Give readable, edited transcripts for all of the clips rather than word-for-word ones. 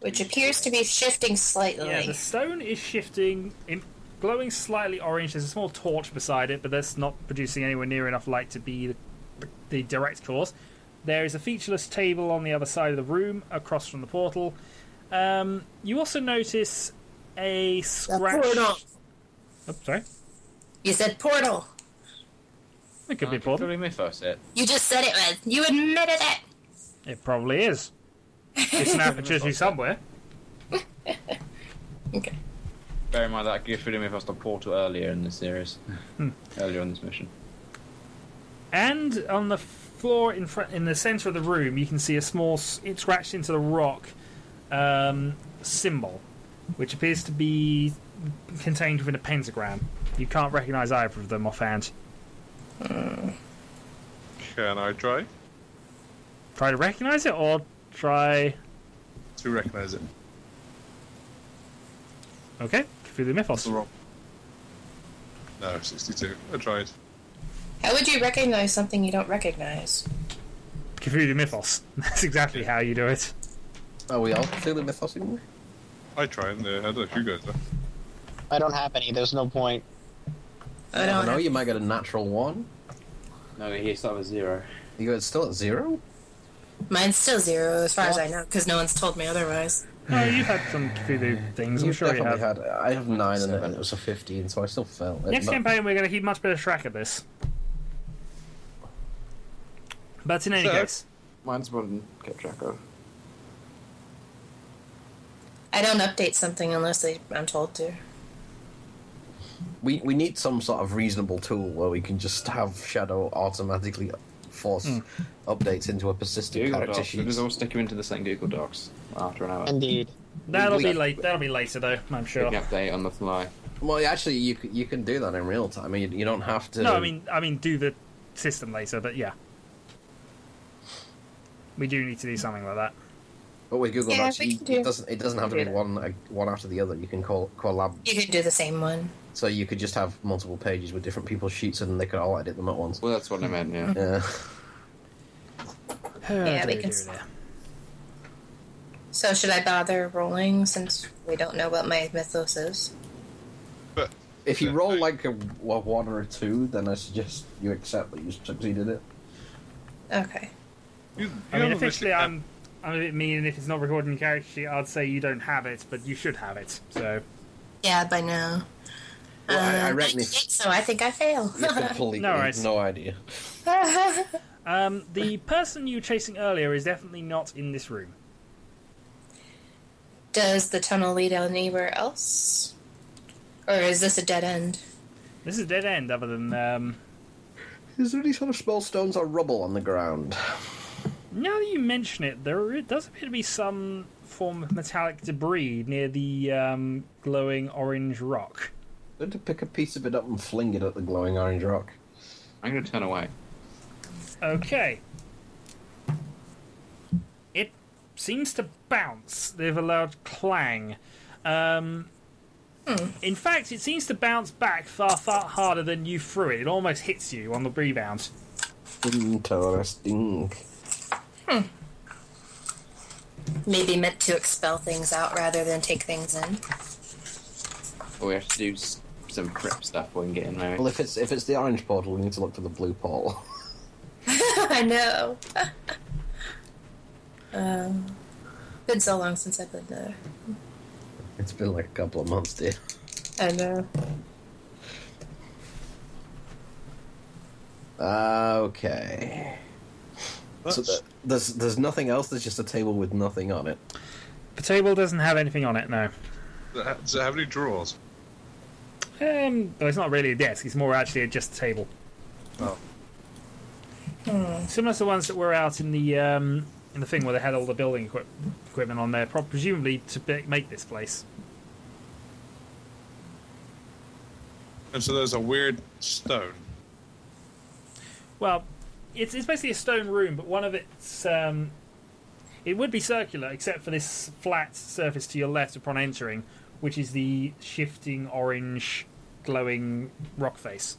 Which appears to be shifting slightly. Yeah, the stone is shifting, glowing slightly orange. There's a small torch beside it, but that's not producing anywhere near enough light to be the direct cause. There is a featureless table on the other side of the room, across from the portal. You also notice a scratch... portal! Oh, sorry? You said portal! It could be a portal. You just said it was. You admitted it! It probably is. It's an aperture to somewhere. Okay. Bear in mind that Cthulhu mythos the portal earlier in the series. Earlier on this mission. And on the floor in the centre of the room, you can see a small, scratched into the rock, symbol, which appears to be contained within a pentagram. You can't recognise either of them offhand. Can I try? Try to recognise it, or try to recognise it? Okay, Cthulhu Mythos. No, 62. I tried. How would you recognize something you don't recognize? Cthulhu Mythos. That's exactly how you do it. Are we all Cthulhu Mythosing? I tried, I don't know if you guys are. I don't have any, there's no point. I don't know, you might get a natural 1. No, he started with 0. You're still at 0? Mine's still 0 as far as I know, because no one's told me otherwise. No, you've had some Cthulhu things, I'm sure you have. I have 9 and it was a 15, so I still failed. Next campaign we're going to keep much better track of this. But in any case... Mine's one kept track of. I don't update something unless I'm told to. We need some sort of reasonable tool where we can just have Shadow automatically force updates into a persistent Google character Docs. sheet. We'll just all stick you into the same Google Docs after an hour. Indeed. That'll be later though, I'm sure. Big update on the fly. Well, actually, you can do that in real time. I mean, you don't have to. No, I mean, do the system later, but yeah, we do need to do something like that. But with Google Docs, it doesn't have to be one after the other. You can collab. You could do the same one. So you could just have multiple pages with different people's sheets, and they could all edit them at once. Well, that's what I meant. Yeah. Yeah. Yeah, we can. So should I bother rolling since we don't know what my mythos is? But if you roll like a 1 or a 2, then I suggest you accept that you succeeded it. Okay. I mean, officially, I'm a bit mean, and if it's not recorded in your character sheet, I'd say you don't have it, but you should have it. So. Yeah, by now. Well, I reckon so I think I fail. Completely no idea. The person you were chasing earlier is definitely not in this room. Does the tunnel lead anywhere else? Or is this a dead end? This is a dead end, other than... Is there any sort of small stones or rubble on the ground? Now that you mention it, there does appear to be some form of metallic debris near the glowing orange rock. I'm going to pick a piece of it up and fling it at the glowing orange rock. I'm going to turn away. Okay. It seems to bounce. There's a loud clang. In fact, it seems to bounce back far harder than you threw it. It almost hits you on the rebound. Interesting. Maybe meant to expel things out rather than take things in. Or we have to do some prep stuff before we can get in, maybe. Well, if it's the orange portal, we need to look for the blue portal. I know. Been so long since I've been there. It's been like a couple of months, dear. I know. Okay. So there's nothing else. There's just a table with nothing on it. The table doesn't have anything on it, no. Does it have any drawers? Well, it's not really a desk. It's more actually just a table. Oh. Similar to the ones that were out in the thing where they had all the building equipment on there, presumably to make this place. And so there's a weird stone. Well, it's basically a stone room, but one of its it would be circular except for this flat surface to your left upon entering, which is the shifting orange glowing rock face.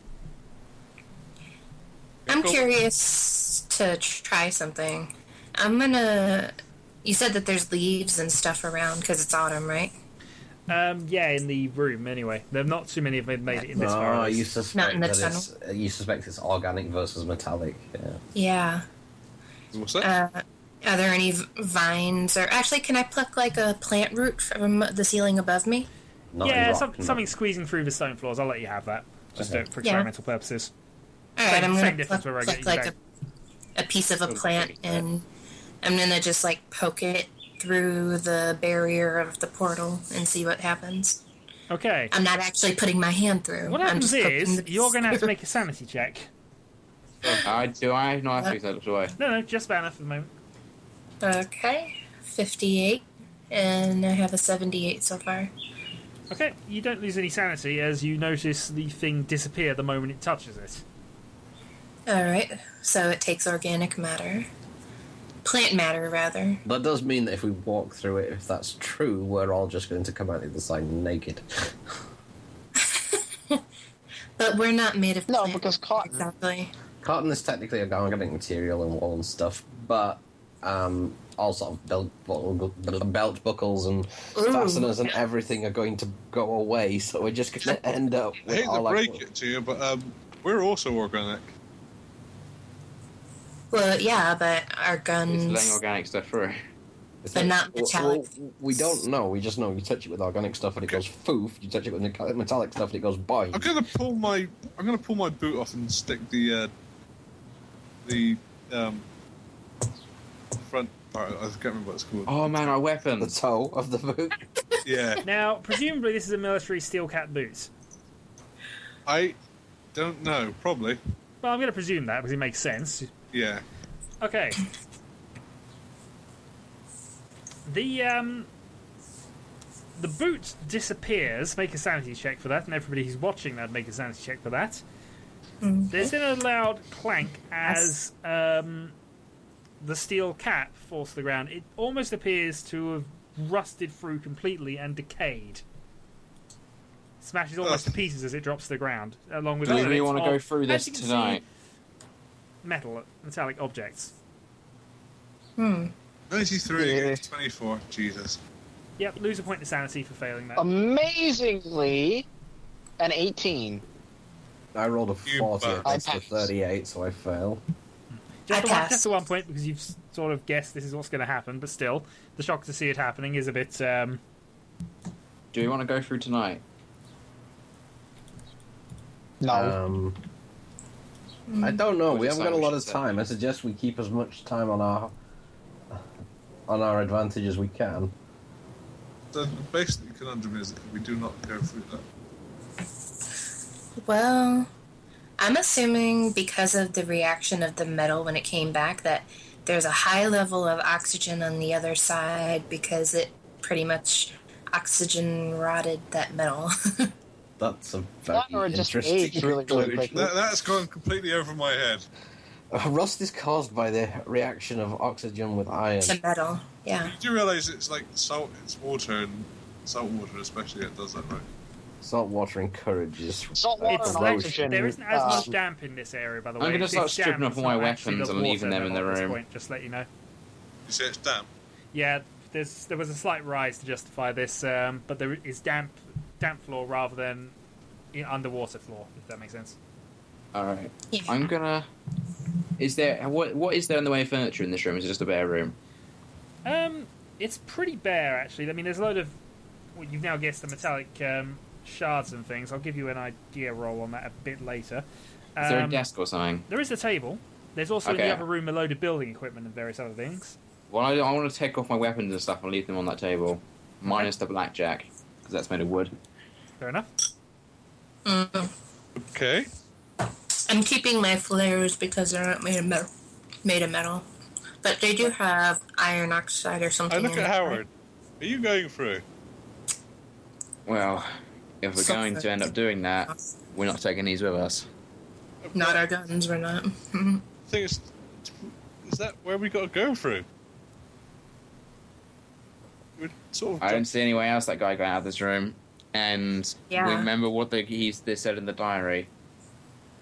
I'm curious to try something. I'm gonna You said that there's leaves and stuff around because it's autumn, right? Yeah, in the room anyway. There are not too many have made it in this far. you Not suspect in the that you suspect it's organic versus metallic. Yeah. Yeah. What's that? Are there any vines? Or actually, can I pluck like a plant root from the ceiling above me? Not Yeah, in rock, no. something squeezing through the stone floors. I'll let you have that, just for experimental purposes. All right, I'm same gonna difference where I get pluck you like back. a piece of a plant, and I'm gonna just like poke it through the barrier of the portal and see what happens. Okay. I'm not actually putting my hand through. What I'm happens just poking is the you're going to have to through. make a sanity check. Do I? No, I think that looks away. No, just Vanna for the moment. Okay, 58, and I have a 78 so far. Okay, you don't lose any sanity as you notice the thing disappear the moment it touches it. All right, so it takes organic matter, plant matter rather. That does mean that if we walk through it, if that's true, we're all just going to come out the other side naked. But we're not made of No, plant because matter, cotton. exactly. Cotton is technically an organic material and wool and stuff, but all sort of belt buckles and Ooh. fasteners and everything are going to go away, so we're just going to end up I with hate to all break it to you, but we're also organic. Well, yeah, but our It's guns. letting organic stuff through. But not metallic. We don't know. We just know you touch it with organic stuff and it goes foof. You touch it with metallic stuff and it goes boing. I'm gonna pull my boot off and stick the front part. I can't remember what it's called. Oh man, our The weapons. toe of the boot. Yeah, Now, presumably this is a military steel cat boot. I don't know. Probably. Well, I'm going to presume that because it makes sense. Yeah. Okay. The boot disappears. Make a sanity check for that, and everybody who's watching that make a sanity check for that. There's then a loud clank as the steel cap falls to the ground. It almost appears to have rusted through completely and decayed. Smashes almost to pieces as it drops to the ground, along with. Do we really bits want to of, go through as this you can tonight? see, metallic objects. 93 Yeah. against 24. Jesus. Yep, lose a point of sanity for failing that. Amazingly, an 18. I rolled a You 40 bastard. against the I passed. 38, so I fail. Just I the one, pass. just the 1 point because you've sort of guessed this is what's going to happen, but still, the shock to see it happening is a bit. Do we want to go through tonight? No. I don't know. We'll We haven't got a decide lot what of she said. time. I suggest we keep as much time on our advantage as we can. The basic conundrum is that we do not go through that. Well, I'm assuming because of the reaction of the metal when it came back that there's a high level of oxygen on the other side because it pretty much oxygen rotted that metal. That's a very That or it just interesting aged really, really conclusion. quickly. That's gone completely over my head. Rust is caused by the reaction of oxygen with iron. to metal, yeah. You do realise it's like salt, it's water, and salt water especially, it does that, right? Salt water encourages Salt water It's and like, oxygen. there isn't as much uh, damp in this area, by the I'm way. gonna It's start damp, stripping off it's all my not actually weapons the and leaving water them in the metal at this room. point, just to let you know. You say it's damp. Yeah, there was a slight rise to justify this, but there is damp floor rather than underwater floor, if that makes sense. All right. Yeah. I'm gonna. Is there what is there in the way of furniture in this room? Is it just a bare room? It's pretty bare, actually. I mean, there's a load of. Well, you've now guessed the metallic shards and things. I'll give you an idea roll on that a bit later. Is there a desk or something? There is a table. There's also in the Okay. other room a load of building equipment and various other things. Well, I want to take off my weapons and stuff and leave them on that table, minus the blackjack because that's made of wood. Fair enough. Okay. I'm keeping my flares because they're not made of metal. But they do have iron oxide or I something. look in at it, Howard. Are you going through? Well, if we're going to end up doing that, we're not taking these with us. right? Not our guns, we're not. I think is that where we got to go through? We're sort of. I don't see any way else that guy got out of this room. And Yeah. remember what they said in the diary.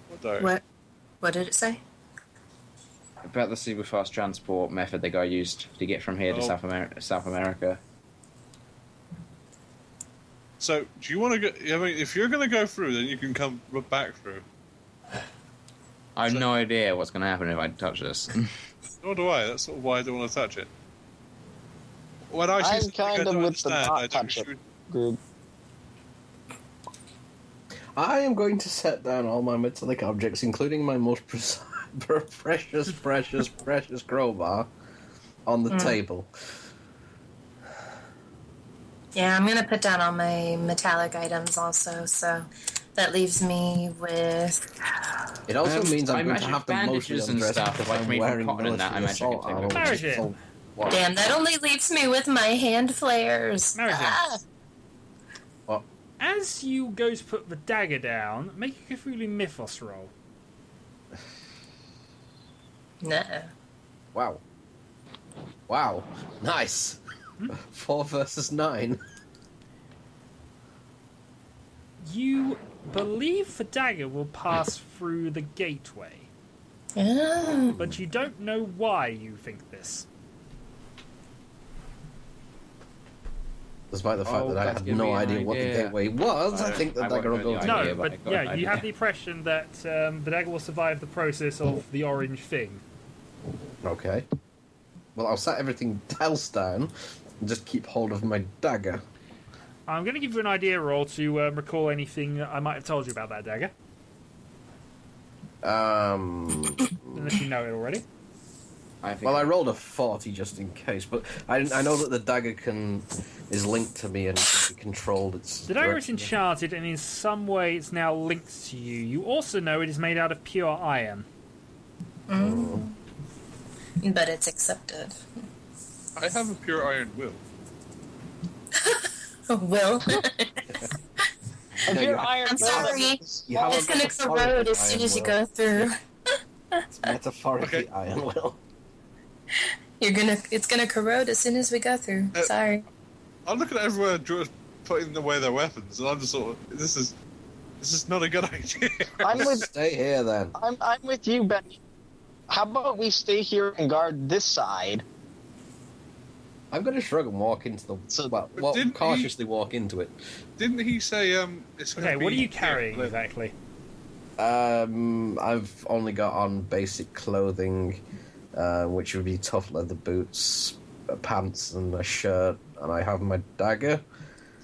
What diary? What did it say? about the super fast transport method the guy used to get from here to South America. So, do you want to go? I mean, if you're going to go through, then you can come back through. I have no idea what's going to happen if I touch this. Nor do I. That's sort of why I don't want to touch it. When I see I'm something I kind of don't with the understand, not I don't touch it shoot. group. I am going to set down all my metallic objects, including my most precious crowbar, on the table. Yeah, I'm gonna put down all my metallic items also, so that leaves me with. It also means I'm going to imagine have to mostly bandages and undress stuff, because like I'm me from wearing Cotton and that, I military imagine I assault can take armor. them. which is Margin. what- Damn, that only leaves me with my hand flares. Margin. Ah! what? As you go to put the dagger down, make a Cthulhu Mythos roll. No. Wow. Nice. 4 versus 9. You believe the dagger will pass through the gateway, Oh. but you don't know why you think this. Despite the fact Oh, that I that's had giving no me an idea what the idea. gateway was, I think the I dagger will won't go know to the No, idea, but but I got yeah, an you have idea. the impression that the dagger will survive the process of the orange thing. Okay. Well, I'll set everything else down and just keep hold of my dagger. I'm going to give you an idea roll to recall anything I might have told you about that dagger, unless you know it already. I think Well, I rolled a 40 just in case, but I know that the dagger is linked to me and can be controlled. The dagger is enchanted, and in some way it's now linked to you. You also know it is made out of pure iron. But it's accepted. I have a pure iron will. Will. If No, you're you- iron, I'm sorry. You have It's a gonna metaphorical corrode as soon iron as you will. go through. It's metaphorically Okay. iron will. It's gonna corrode as soon as we go through. Sorry. I'm looking at everyone putting away their weapons, and I'm just sort of, this is not a good idea. I'm with Stay here then. I'm with you, Benny. How about we stay here and guard this side? I'm going to shrug and walk into the. So- Didn't he- cautiously walk into it. Didn't he say it's gonna Okay, what are be you carrying here? exactly? I've only got on basic clothing, which would be tough leather boots, pants, and a shirt, and I have my dagger.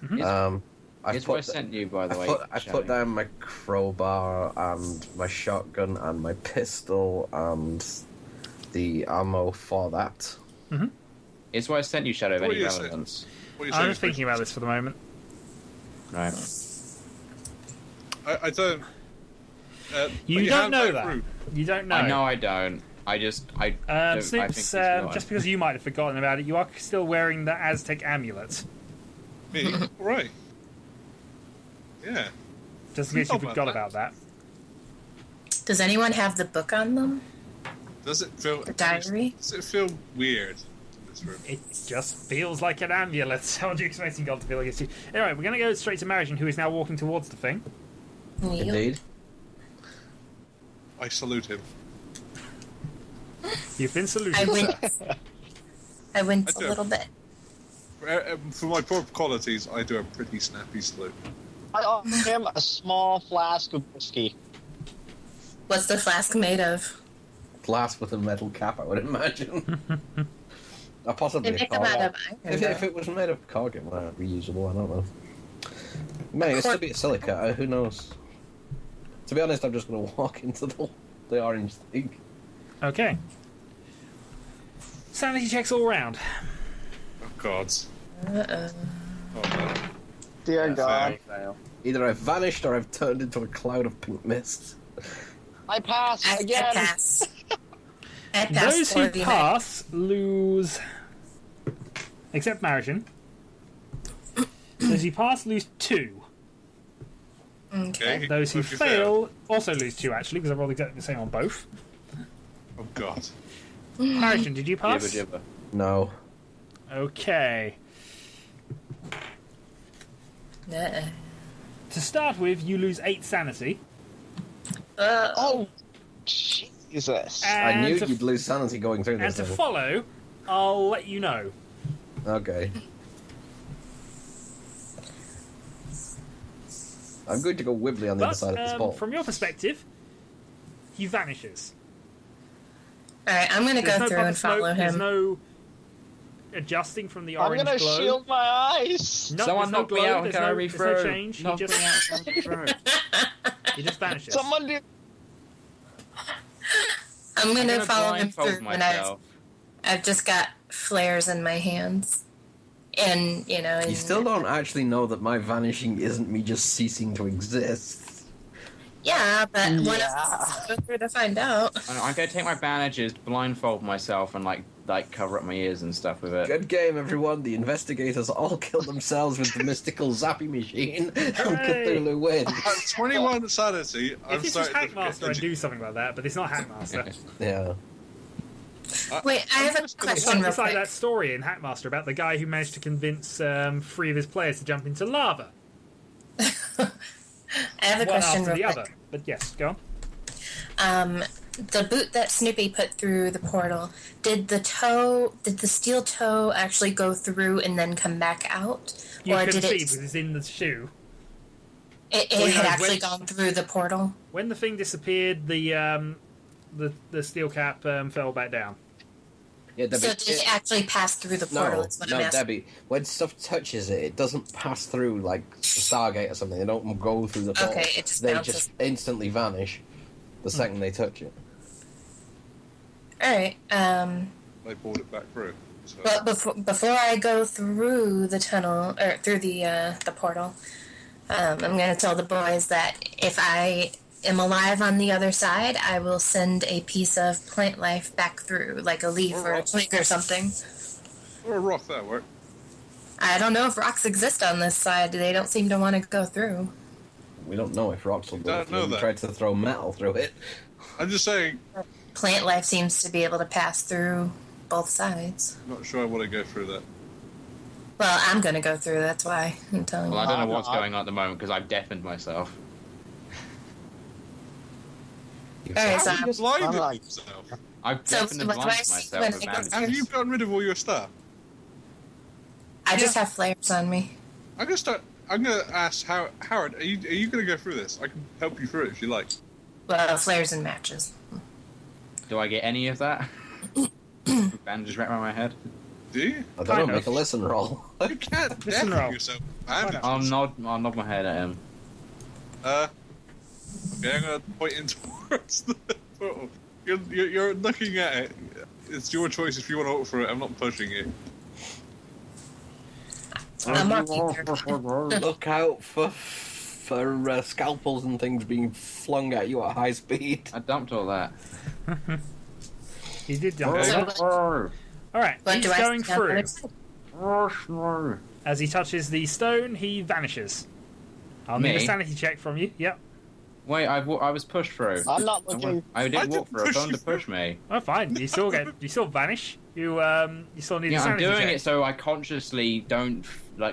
Here's what I sent you, by the way. I put down my crowbar and my shotgun and my pistol and the ammo for that. Here's what I sent you, Shadow, of What any are you saying? relevance. What are you I'm saying? just thinking about this for the moment. Right. I don't. You but don't know have that. route. You don't know. I know I don't. I don't, I think Snoops, it's not. just because you might have forgotten about it, you are still wearing the Aztec amulet. Me? Right. Yeah. Just in case you Forgot forgot about about that. Does anyone have the book on them? Does it feel? The diary? Does it feel weird in this room? It just feels like an amulet. How are you expecting God to feel against you? Anyway, we're going to go straight to Marigin, who is now walking towards the thing. Indeed. I salute him. You've been I saluted. winced. I winced I a do. little bit. For my poor qualities, I do a pretty snappy salute. I offer him a small flask of whiskey. What's the flask made of? Glass with a metal cap, I would imagine. Or possibly They a make them cork. out of iron. If though. it was made of cork, it might be reusable, I don't know. May still be a silica, who knows? To be honest, I'm just going to walk into the orange thing. Okay. Sanity checks all round. Oh God. Uh-oh. Oh no. Dear God. Fail. Either I've vanished or I've turned into a cloud of pink mist. I pass I again. pass. I pass Those who 49. pass lose, except Marigin. Those who pass lose 2. Okay. Those who If you fail also lose 2, actually, because I rolled exactly the same on both. Oh God. Marigin, did you Jibber pass? jibber. No. Okay. Uh-uh. To start with, you lose 8 sanity. Oh, jeez. Jesus. I knew to you'd lose sanity going through And this to thing. follow, I'll let you know. Okay. I'm going to go Wibbly on the other But side of this ball. from your perspective, he vanishes. All right, I'm gonna There's go no through puff and of smoke, follow there's him. no adjusting from the I'm orange gonna glow. shield my eyes. No, Someone there's no knock me glow, out and there's carry no, me there's no through. change. He Knock just, me out and carry me through. he just vanishes. Someone do. I'm gonna gonna follow him blindfold through, and myself. I've just got flares in my hands, and You still don't actually know that my vanishing isn't me just ceasing to exist. Yeah, but one of Yeah. us go through to find out. I'm gonna take my bandages, blindfold myself, and like cover up my ears and stuff with it. Good game, everyone. The investigators all killed themselves with the mystical zappy machine, and Hooray! Cthulhu wins. At 21 sanity, If I'm this was starting to Hackmaster, I'd do something like that, but it's not Hackmaster. Yeah. Wait, I have a It's question real like quick. that story in Hackmaster about the guy who managed to convince 3 of his players to jump into lava. I have a One question after real the quick. other. But yes, go on. The boot that Snoopy put through the portal, did the steel toe actually go through and then come back out? You or couldn't did see it because it's in the shoe. it Well, had no, actually when- gone through the portal? When the thing disappeared, the steel cap fell back down. Yeah, Debbie. So did it actually pass through the portal? No, That's what no, I'm asking. Debbie. When stuff touches it, it doesn't pass through like the Stargate or something. They don't go through the portal. Okay, it just They bounces. just instantly vanish the second they touch it. All right. They pulled it back through. So. But before I go through the tunnel or through the portal, I'm going to tell the boys that if I am alive on the other side, I will send a piece of plant life back through, like a leaf or a twig or something. Or a rock, that work. I don't know if rocks exist on this side. They don't seem to want to go through. We don't know if rocks will go Don't through. know We that. tried to throw metal through it. I'm just saying, Plant life seems to be able to pass through both sides. I'm not sure I want to go through that. Well, I'm going to go through. That's why I'm telling Well, I you. don't know what's going on at the moment because I've deafened myself. You All right, so How have you blinded Alright. yourself? I've So, deafened and what do I blinded see myself when with I go bandages. Have you gotten rid of all your stuff? I just have flares on me. I'm gonna ask Howard. Are you gonna go through this? I can help you through it if you like. Well, flares and matches. Do I get any of that? Bandages wrapped around my head. Do you? I don't Kind know, of. make a listen roll. You can't Listen, deafen Rob. yourself. Bandages. I'll nod my head at him. Okay, I'm gonna point in towards the portal. You're looking at it. It's your choice if you want to opt for it. I'm not pushing it. I'm walking through. Look out for scalpels and things being flung at you at high speed. I dumped all that. He did jump. Okay. over. All right, What he's do I going see on the through. other side? As he touches the stone, he vanishes. I'll need a Me? sanity check from you. Yep. Wait, I was pushed through. I'm not looking. I I didn't didn't walk through. I push told him you to push me. Oh, fine. You still vanish. You still need a Yeah, I'm sanity doing check. it so I consciously don't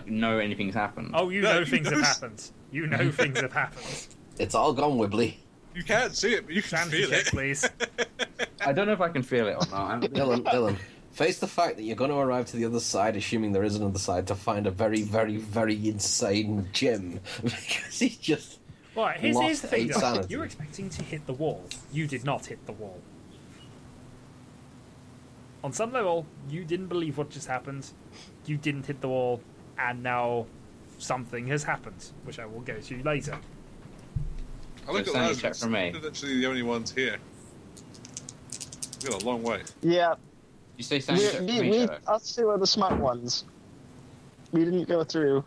know anything's happened. Oh, you No, know you things have know- happened. You know things have happened. It's all gone wibbly. You can't see it, but you can Sanity feel check, it. please. I don't know if I can feel it or not. Dylan, face the fact that you're going to arrive to the other side, assuming there is another side, to find a very, very, very insane Jim. Because he's just... Right, here's Lost the thing, 8 though. sanity. You were expecting to hit the wall. You did not hit the wall. On some level, you didn't believe what just happened. You didn't hit the wall, and now something has happened, which I will go to later. I look So at sanity Lazarus. check from me. They're actually the only ones here. We've got a long way. Yeah, You say sanity check for me, we Shadow? us two are the smart ones. We didn't go through.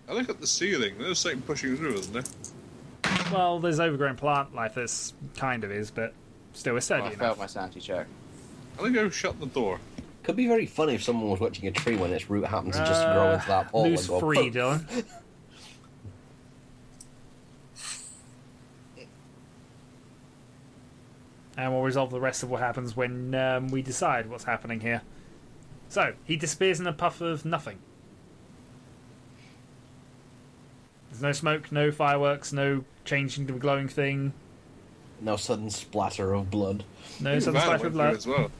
I look at the ceiling. There's something pushing through, isn't there? Well, there's overgrown plant life, this kind of is, but still, it's Oh, steady I enough. failed my sanity check. I'm gonna go shut the door. Could be very funny if someone was watching a tree when its root happens to just grow into that hole Lose and go... 3, "Poof." Dylan. And we'll resolve the rest of what happens when we decide what's happening here. So, he disappears in a puff of nothing. There's no smoke, no fireworks, no changing to a glowing thing. No sudden splatter of blood. No sudden splash of blood. As well.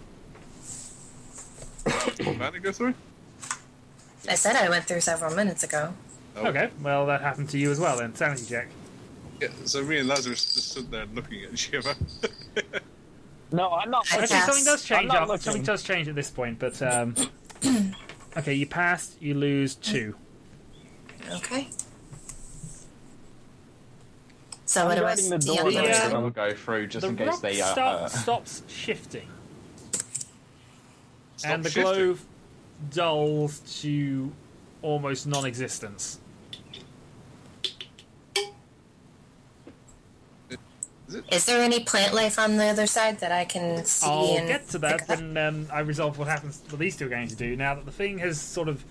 Vanna go through? I said I went through several minutes ago. Oh. Okay, well that happened to you as well then. Sanity check. Yeah, so me and Lazarus just stood there looking at each other. No, I'm not. I Actually, passed. something does change. I'm not looking. Something does change at this point, but okay, you passed. You lose 2. Okay. So what do I guarding the see door on the other there. side? I'll go through just The in case rock they are. stops shifting, Stop and the shifting. glow dulls to almost non-existence. Is there any plant life on the other side that I can see? I'll and get to that pick up? when I resolve what happens. What these two are going to do now that the thing has sort of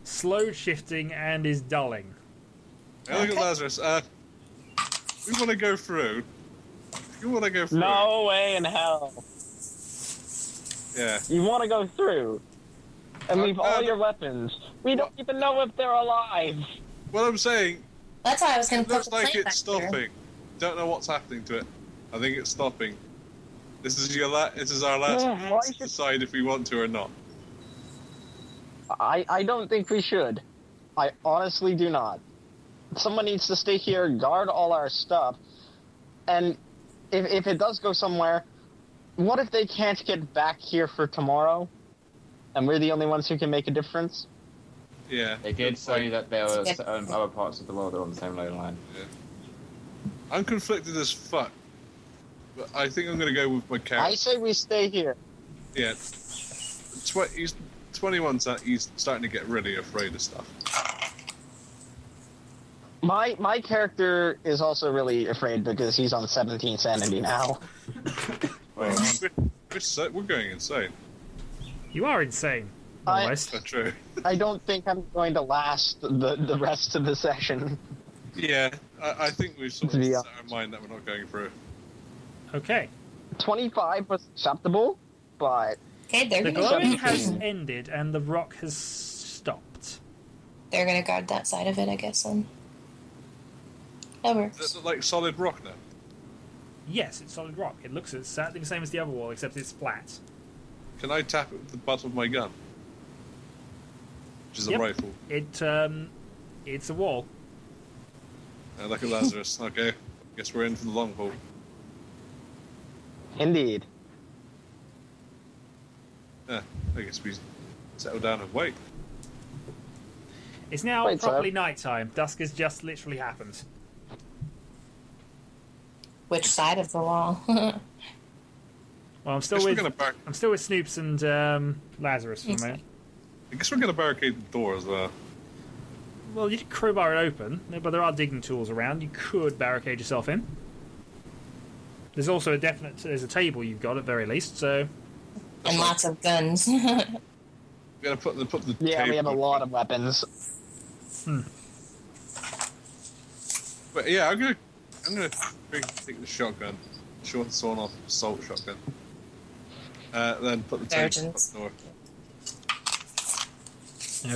slowed shifting and is dulling. Hey, look at Okay. Lazarus. We want to go through. You want to go through? No way in hell. Yeah. You want to go through and leave all your weapons. We don't even know if they're alive. What I'm saying, That's why I was going it to put looks the like plant it's back there. stopping. Don't know what's happening to it. I think it's stopping. This is This is our last Why chance to should- decide if we want to or not. I don't think we should. I honestly do not. Someone needs to stay here, guard all our stuff, and if it does go somewhere, what if they can't get back here for tomorrow, and we're the only ones who can make a difference? Yeah. They did say that there were Yeah. certain other parts of the world that are on the same ley line. I'm conflicted as fuck. But I think I'm going to go with my I character. say we stay here. Yeah. He's 21, so he's starting to get really afraid of stuff. My character is also really afraid because he's on 17 sanity now. We're going insane. You are insane, I- almost. That's true. I don't think I'm going to last the rest of the session. Yeah, I think we've sort To of be set our mind that we're not going through. Okay. 25 was acceptable, but Okay, they're The going glowing to has ended and the rock has stopped. they're going to guard that side of it, I guess. Then that Does works. it look like solid rock now? Yes, it's solid rock. It looks exactly the same as the other wall, except it's flat. Can I tap it with the butt of my gun? Which is a Yep. rifle. It's a wall. Look at Lazarus. Okay, guess we're in for the long haul. indeed. Yeah, I guess we settle down and wait. It's now Wait, properly sir. nighttime. Dusk has just literally happened. Which side of the wall? Well, I'm still Guess we're with gonna I'm still with Snoops and Lazarus for a minute. I guess we're gonna barricade the door as well. Well, you could crowbar it open, but there are digging tools around. You could barricade yourself in. There's also there's a table you've got at very least. So And lots of guns. We gotta put the Yeah, we have a table- lot of weapons. But yeah, I'm gonna take the shotgun, short sawn off assault shotgun. Then put the table on Virgins. the door.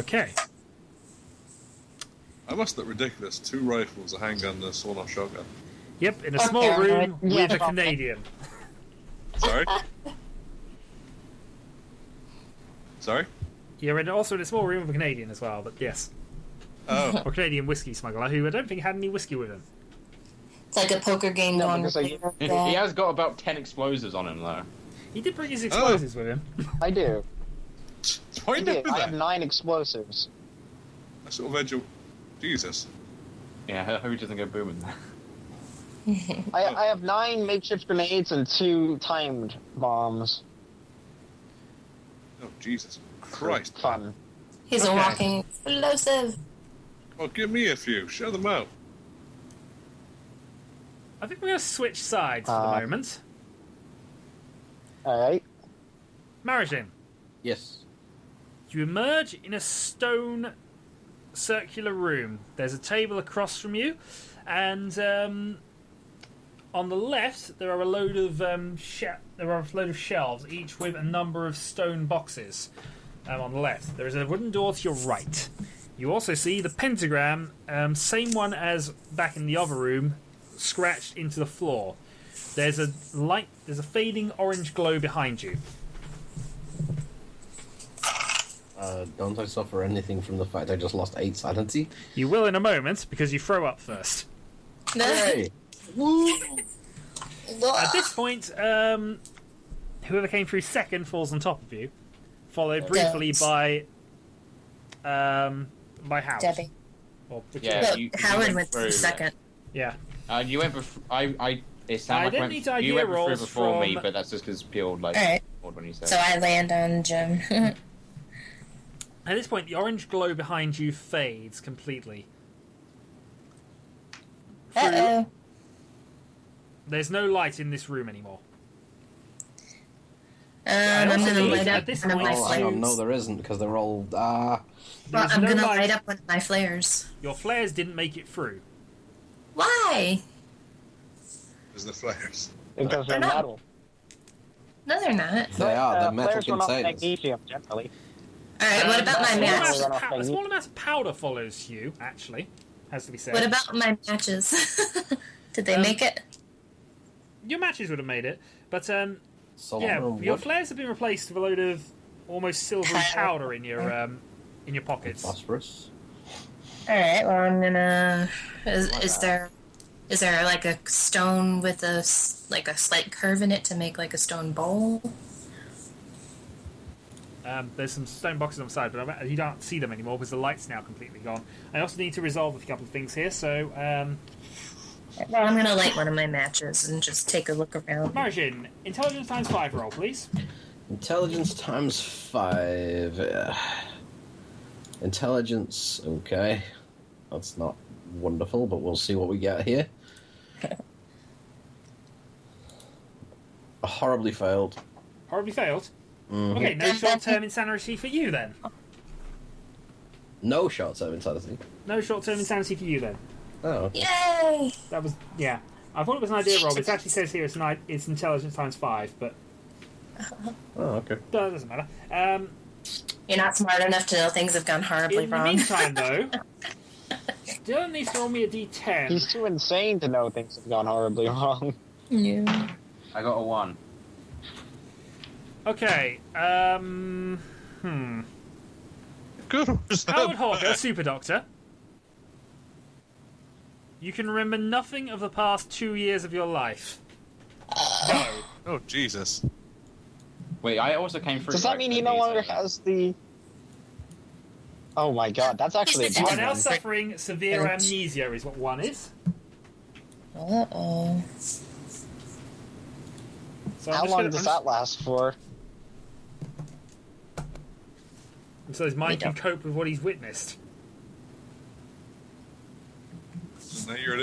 okay. I must look ridiculous. 2 rifles, a handgun, and a sawn off shotgun. Yep, in a Okay. small room Yeah. with a Canadian. Sorry? Sorry? You're also in a small room with a Canadian as well, but yes. Oh, Or Canadian whiskey smuggler, who I don't think had any whiskey with him. It's like a poker game No, going because I- He has got about 10 explosives on him, though. He did bring his explosives with him. I do. why I do do. that? I have 9 explosives. I sort of edge your... Jesus. Yeah, I hope he doesn't go booming there. I have 9 makeshift grenades and 2 timed bombs. Oh, Jesus Christ. Fun. He's a Okay. walking explosive. Well, give me a few. Show them out. I think we're going to switch sides for the moment. Alright. Marajin, Yes. you emerge in a stone circular room. There's a table across from you, and on the left there are a load of shelves, each with a number of stone boxes. On the left, there is a wooden door to your right. You also see the pentagram, same one as back in the other room, scratched into the floor. There's a fading orange glow behind you. Don't I suffer anything from the fact I just lost 8 sanity? You will in a moment, because you throw up first. Hey! Woo! At this point, whoever came through second falls on top of you, followed briefly by Howard. Debbie. Or Yeah, Well, you Howard went went through. second. Yeah. You went before. It sounded I like didn't need you idea went through rolls before me, from- but that's just because Peel Alright. when you said. So I land on Jim. At this point, the orange glow behind you fades completely. Uh-oh. There's no light in this room anymore. I'm also gonna need light at up this one of my point- Oh, hang on, no, flares. there isn't, because they're all. Well, There's I'm no gonna light. light up one of my flares. Your flares didn't make it through. Why? There's the flares. Because they're They're not. metal. No, they're not. They are, they're metal Flares run off containers. magnesium, generally. Alright, what about my Yeah. match? A small amount of powder follows you, actually, has to be said. What about my matches? Did they make it? Your matches would have made it, but yeah, Solomon, your what? flares have been replaced with a load of almost silvery powder in your pockets. Phosphorus. Alright, well I'm gonna... Is there like a stone with a slight curve in it to make like a stone bowl? There's some stone boxes on the side, but you don't see them anymore because the light's now completely gone. I also need to resolve a couple of things here, so Well, I'm gonna light one of my matches and just take a look around. Margin, intelligence times 5 roll, please. Intelligence times 5. Intelligence, okay. That's not wonderful, but we'll see what we get here. Horribly failed. Horribly failed. Mhm. Okay, no short-term insanity for you then. No short-term insanity. No short-term insanity for you then. Oh, okay. Yay! That was, yeah. I thought it was an idea roll, but it actually says here it's intelligence times 5, but Oh, okay. that doesn't matter. You're not smart enough to know things have gone horribly In the wrong. meantime, though, Dylan needs to roll me a d10. He's too insane to know things have gone horribly wrong. Yeah. I got a 1. Okay, Good. Howard Hawker, Super Doctor. You can remember nothing of the past 2 years of your life. No. Oh, Jesus. Wait, I also came through. Does that mean he no longer has the... Oh my god, that's actually a You You are bad now one. suffering severe amnesia, is what one is. Uh-oh. So How long does that last for? So his mind We can don't. cope with what he's witnessed. Now you're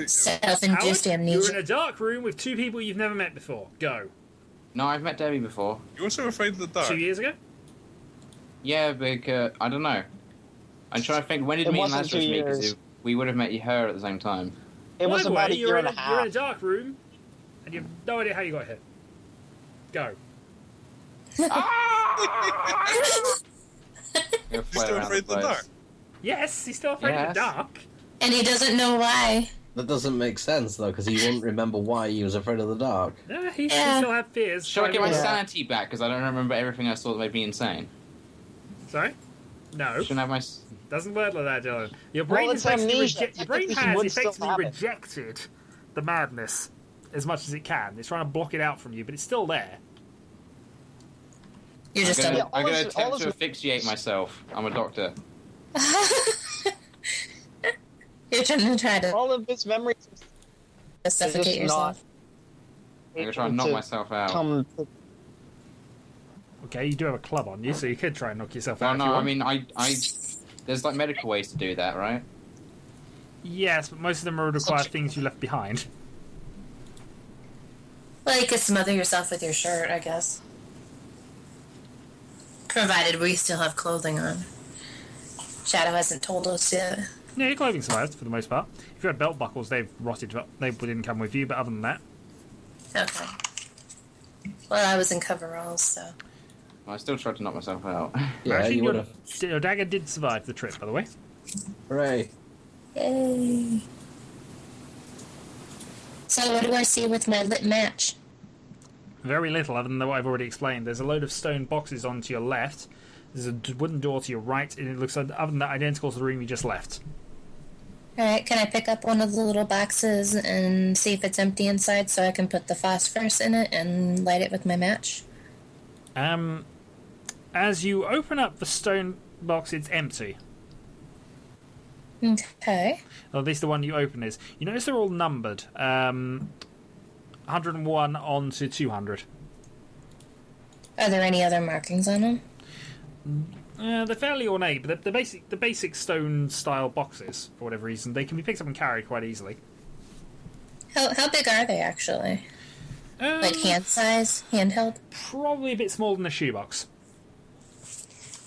Self-induced Howard, amnesia. you're in a dark room with 2 people you've never met before. Go. No, I've met Debbie before. You also afraid of the dark? 2 years ago? Yeah, but I don't know. I'm trying to think. When did It me and wasn't Lazarus 2 meet? years. Because we would have met her at the same time. It was Either about way, a year and a You're in a half. dark room, and you have no idea how you got here. Go. You're still afraid of the dark? Yes, he's still afraid of Yes. the dark. And he doesn't know why. That doesn't make sense, though, because he wouldn't remember why he was afraid of the dark. No, he Yeah. still had fears. Should I get my Yeah. sanity back? Because I don't remember everything I saw that made me insane. Sorry? No, Shouldn't have my. doesn't work like that, Dylan. Your brain, it's has effectively amnesia. your brain Technically, he has would still effectively have it. rejected the madness as much as it can. It's trying to block it out from you, but it's still there. You're just Yeah, a... all I'm gonna his- all attempt to his- asphyxiate myself. I'm a doctor. You're trying to All of his memories suffocate just yourself. I'm gonna try and knock myself out. come. Okay, you do have a club on you, so you could try and knock yourself No, out. if you no. I want. mean, I. There's like medical ways to do that, right? Yes, but most of them would require things you left behind. Well, you could smother yourself with your shirt, I guess. Provided we still have clothing on. Shadow hasn't told us yet. Yeah, your clothing survived for the most part. If you had belt buckles, they've rotted, but they didn't come with you. But other than that, Okay. Well, I was in coveralls, so... I still tried to knock myself out. Yeah, Margin, you would have. your dagger did survive the trip, by the way. Hooray. Yay. So what do I see with my lit match? Very little, other than what I've already explained. There's a load of stone boxes on to your left. There's a wooden door to your right, and it looks, other than that, identical to the room you just left. Alright, can I pick up one of the little boxes and see if it's empty inside so I can put the phosphorus in it and light it with my match? As you open up the stone box, it's empty. Okay. Or at least the one you open is. You notice they're all numbered. 101 on to 200. Are there any other markings on them? They're fairly ornate, but the basic stone style boxes, for whatever reason, they can be picked up and carried quite easily. How big are they actually? Like hand size, handheld? Probably a bit smaller than a shoebox.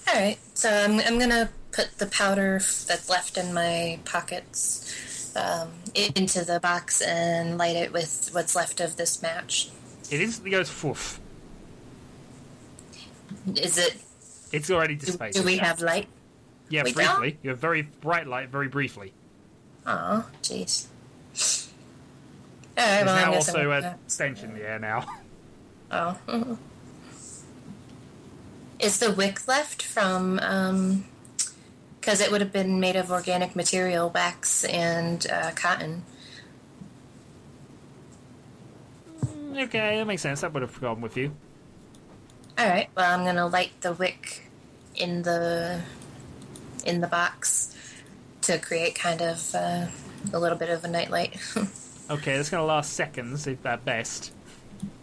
All right, so I'm gonna put the powder that's left in my pockets into the box and light it with what's left of this match. It instantly goes foof. Is it? It's already dissipated. Do we have light? Yeah, we briefly. don't? You have very bright light, very briefly. Oh, jeez. All right, There's well, now I'm guessing also we're a gonna- stench in the air now. Oh. Is the wick left from, because it would have been made of organic material, wax and cotton. Okay, that makes sense. That would have gone with you. Alright, well, I'm going to light the wick in the box to create kind of a little bit of a nightlight. Okay, that's going to last seconds, if at best.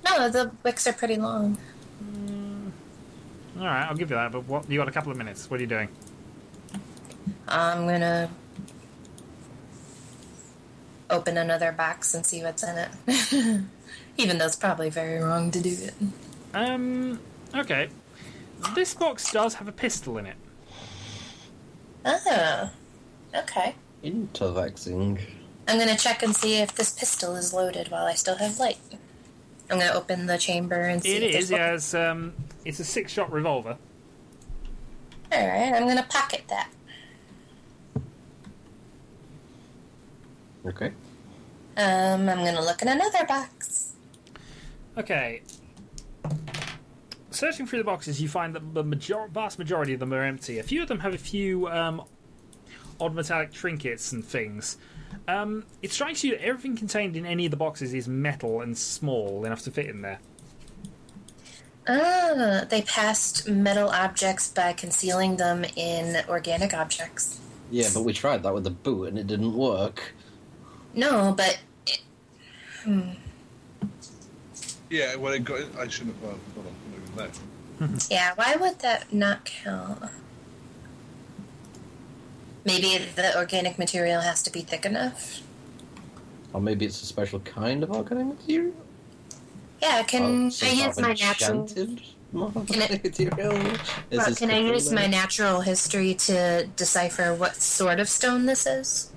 No, the wicks are pretty long. Alright, I'll give you that, but what? You got a couple of minutes. What are you doing? I'm going to open another box and see what's in it. Even though it's probably very wrong to do it. Okay. This box does have a pistol in it. Oh, okay. Intervexing. I'm going to check and see if this pistol is loaded while I still have light. I'm going to open the chamber and see It if is, there's yeah. It's a 6-shot revolver. Alright, I'm going to pocket that. Okay. I'm going to look in another box. Okay. Searching through the boxes, you find that the vast majority of them are empty. A few of them have a few odd metallic trinkets and things. It strikes you that everything contained in any of the boxes is metal and small enough to fit in there. They passed metal objects by concealing them in organic objects. Yeah, but we tried that with the boot and it didn't work. No, but... Yeah, well, it got. I shouldn't have. Hold on, not even there. Yeah, why would that not count? Maybe the organic material has to be thick enough? Or maybe it's a special kind of organic material? Yeah, can Some I sort use of my natural... enchanted organic material? Is Well, this can I use Cthulhu? my natural history to decipher what sort of stone this is?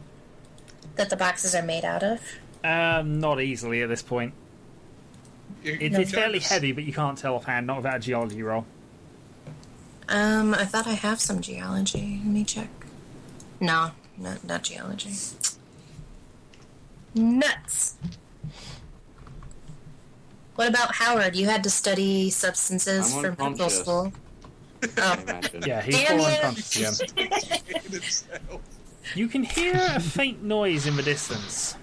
That the boxes are made out of? Not easily at this point. It's fairly heavy, but you can't tell offhand, not without a geology roll. I thought I have some geology. Let me check. No, not geology. Nuts! What about Howard? You had to study substances I'm for medical unconscious. school. I Oh. imagine. Yeah, he's Damn fallen you. unconscious again. In itself. You can hear a faint noise in the distance.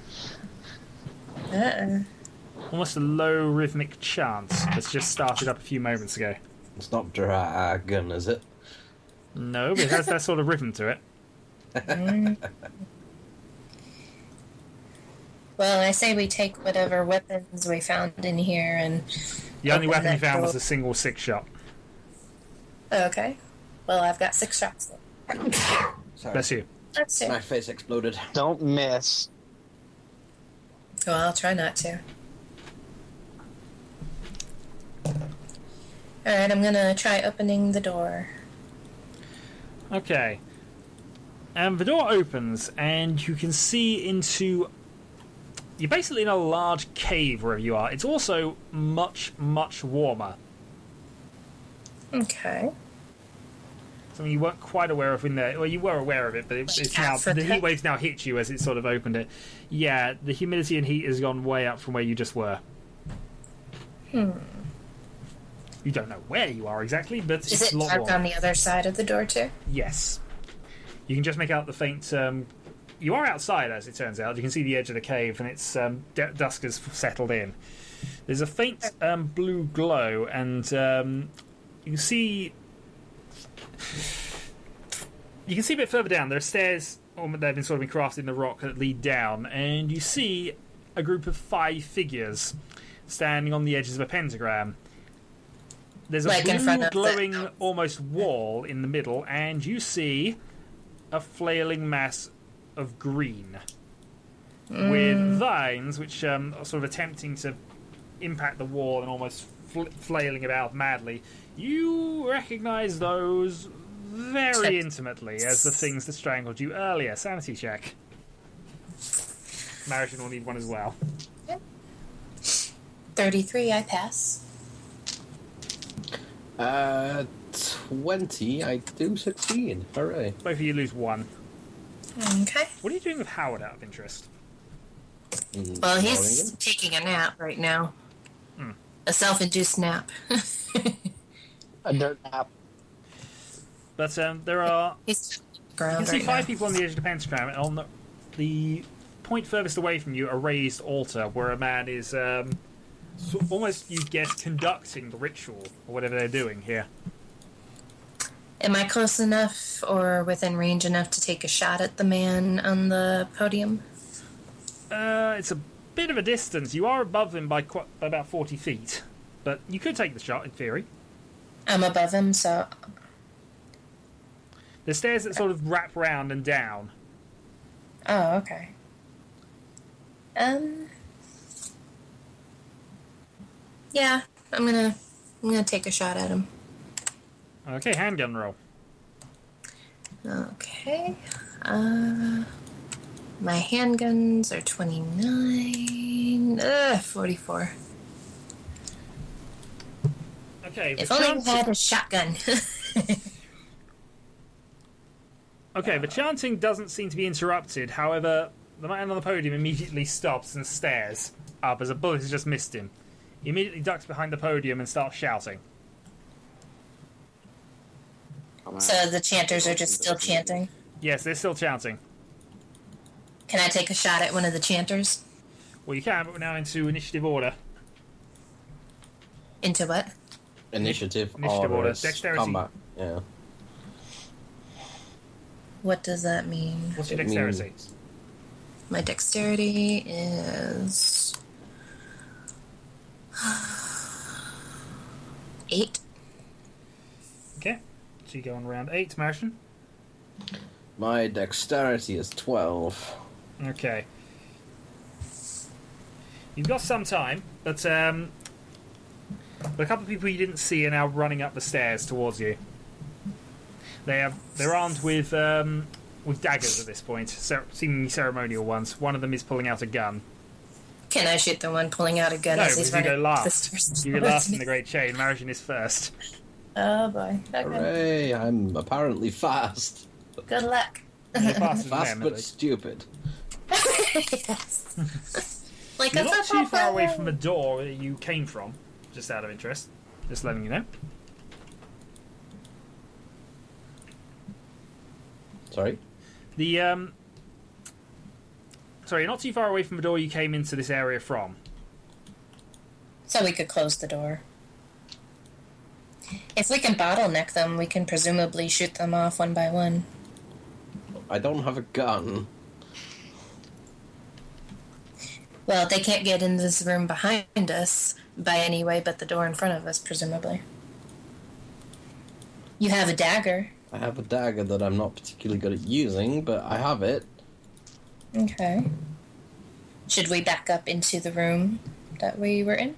Almost a low rhythmic chant that's just started up a few moments ago. It's not dragon, is it? No, but it has that sort of rhythm to it. Well, I say we take whatever weapons we found in here and... The only open weapon you that found was door. a single 6-shot. Okay. Well, I've got 6 shots. Sorry. Bless you. Let's see. My face exploded. Don't miss. Well, I'll try not to. Alright, I'm gonna try opening the door. Okay. The door opens, and you can see into... You're basically in a large cave wherever you are. It's also much, much warmer. Okay. Something you weren't quite aware of in there. Well, you were aware of it, but it's now the heat waves now hit you as it sort of opened it. Yeah, the humidity and heat has gone way up from where you just were. You don't know where you are exactly, but Is it's it a lot dark more. on the other side of the door too? Yes. You can just make out the faint... you are outside, as it turns out. You can see the edge of the cave, and it's dusk has settled in. There's a faint blue glow, and you can see... You can see a bit further down. There are stairs, they've been sort of been crafted in the rock that lead down, and you see a group of 5 figures standing on the edges of a pentagram. There's a Like in front blue of glowing almost wall in the middle, and you see a flailing mass of green with vines which are sort of attempting to impact the wall and almost flailing about madly. You recognise those very intimately as the things that strangled you earlier. Sanity check. Mariton will need one as well. 33, I pass. 20, I do succeed. Hooray. Both of you lose 1. Okay. What are you doing with Howard out of interest? Well, he's taking a nap right now. A self-induced nap. A dirt nap. But there are... He's You ground can see right 5 now. people on the edge of the pentagram, and on the point furthest away from you, a raised altar where a man is almost, you guess, conducting the ritual or whatever they're doing here. Am I close enough or within range enough to take a shot at the man on the podium? It's a bit of a distance. You are above him by about 40 feet, but you could take the shot in theory. I'm above him, so... There's stairs that sort of wrap round and down. Oh, okay. Yeah, I'm gonna take a shot at him. Okay, handgun roll. Okay. My handguns are 29. 44. Okay, If only we had a shotgun. Okay, the chanting doesn't seem to be interrupted. However, the man on the podium immediately stops and stares up as a bullet has just missed him. He immediately ducks behind the podium and starts shouting. So the chanters are just still chanting. Yes, they're still chanting. Can I take a shot at one of the chanters? Well, you can, but we're now into initiative order. Into what? Initiative Initiative order. orders, Dexterity. combat. Yeah. What does that mean? What's your It dexterity? means- My dexterity is 8. Okay, so you go on round 8, Martian. My dexterity is 12. Okay. You've got some time, but a couple of people you didn't see are now running up the stairs towards you. They're armed with daggers at this point, seemingly ceremonial ones. One of them is pulling out a gun. Can I shoot the one pulling out a gun No, as he's because you running go up the last. stairs You go towards last in me? the great chain. Marion is first. Oh boy. Okay. Hooray, I'm apparently fast. Good luck. You're faster than Fast them, at but least. stupid. Yes. Like You're a not too football far away player. from the door that you came from, just out of interest. Just letting you know. Sorry? Sorry, you're not too far away from the door you came into this area from. So we could close the door. If we can bottleneck them, we can presumably shoot them off one by one. I don't have a gun. Well, they can't get in this room behind us by any way but the door in front of us, presumably. You have a dagger. I have a dagger that I'm not particularly good at using, but I have it. Okay. Should we back up into the room that we were in?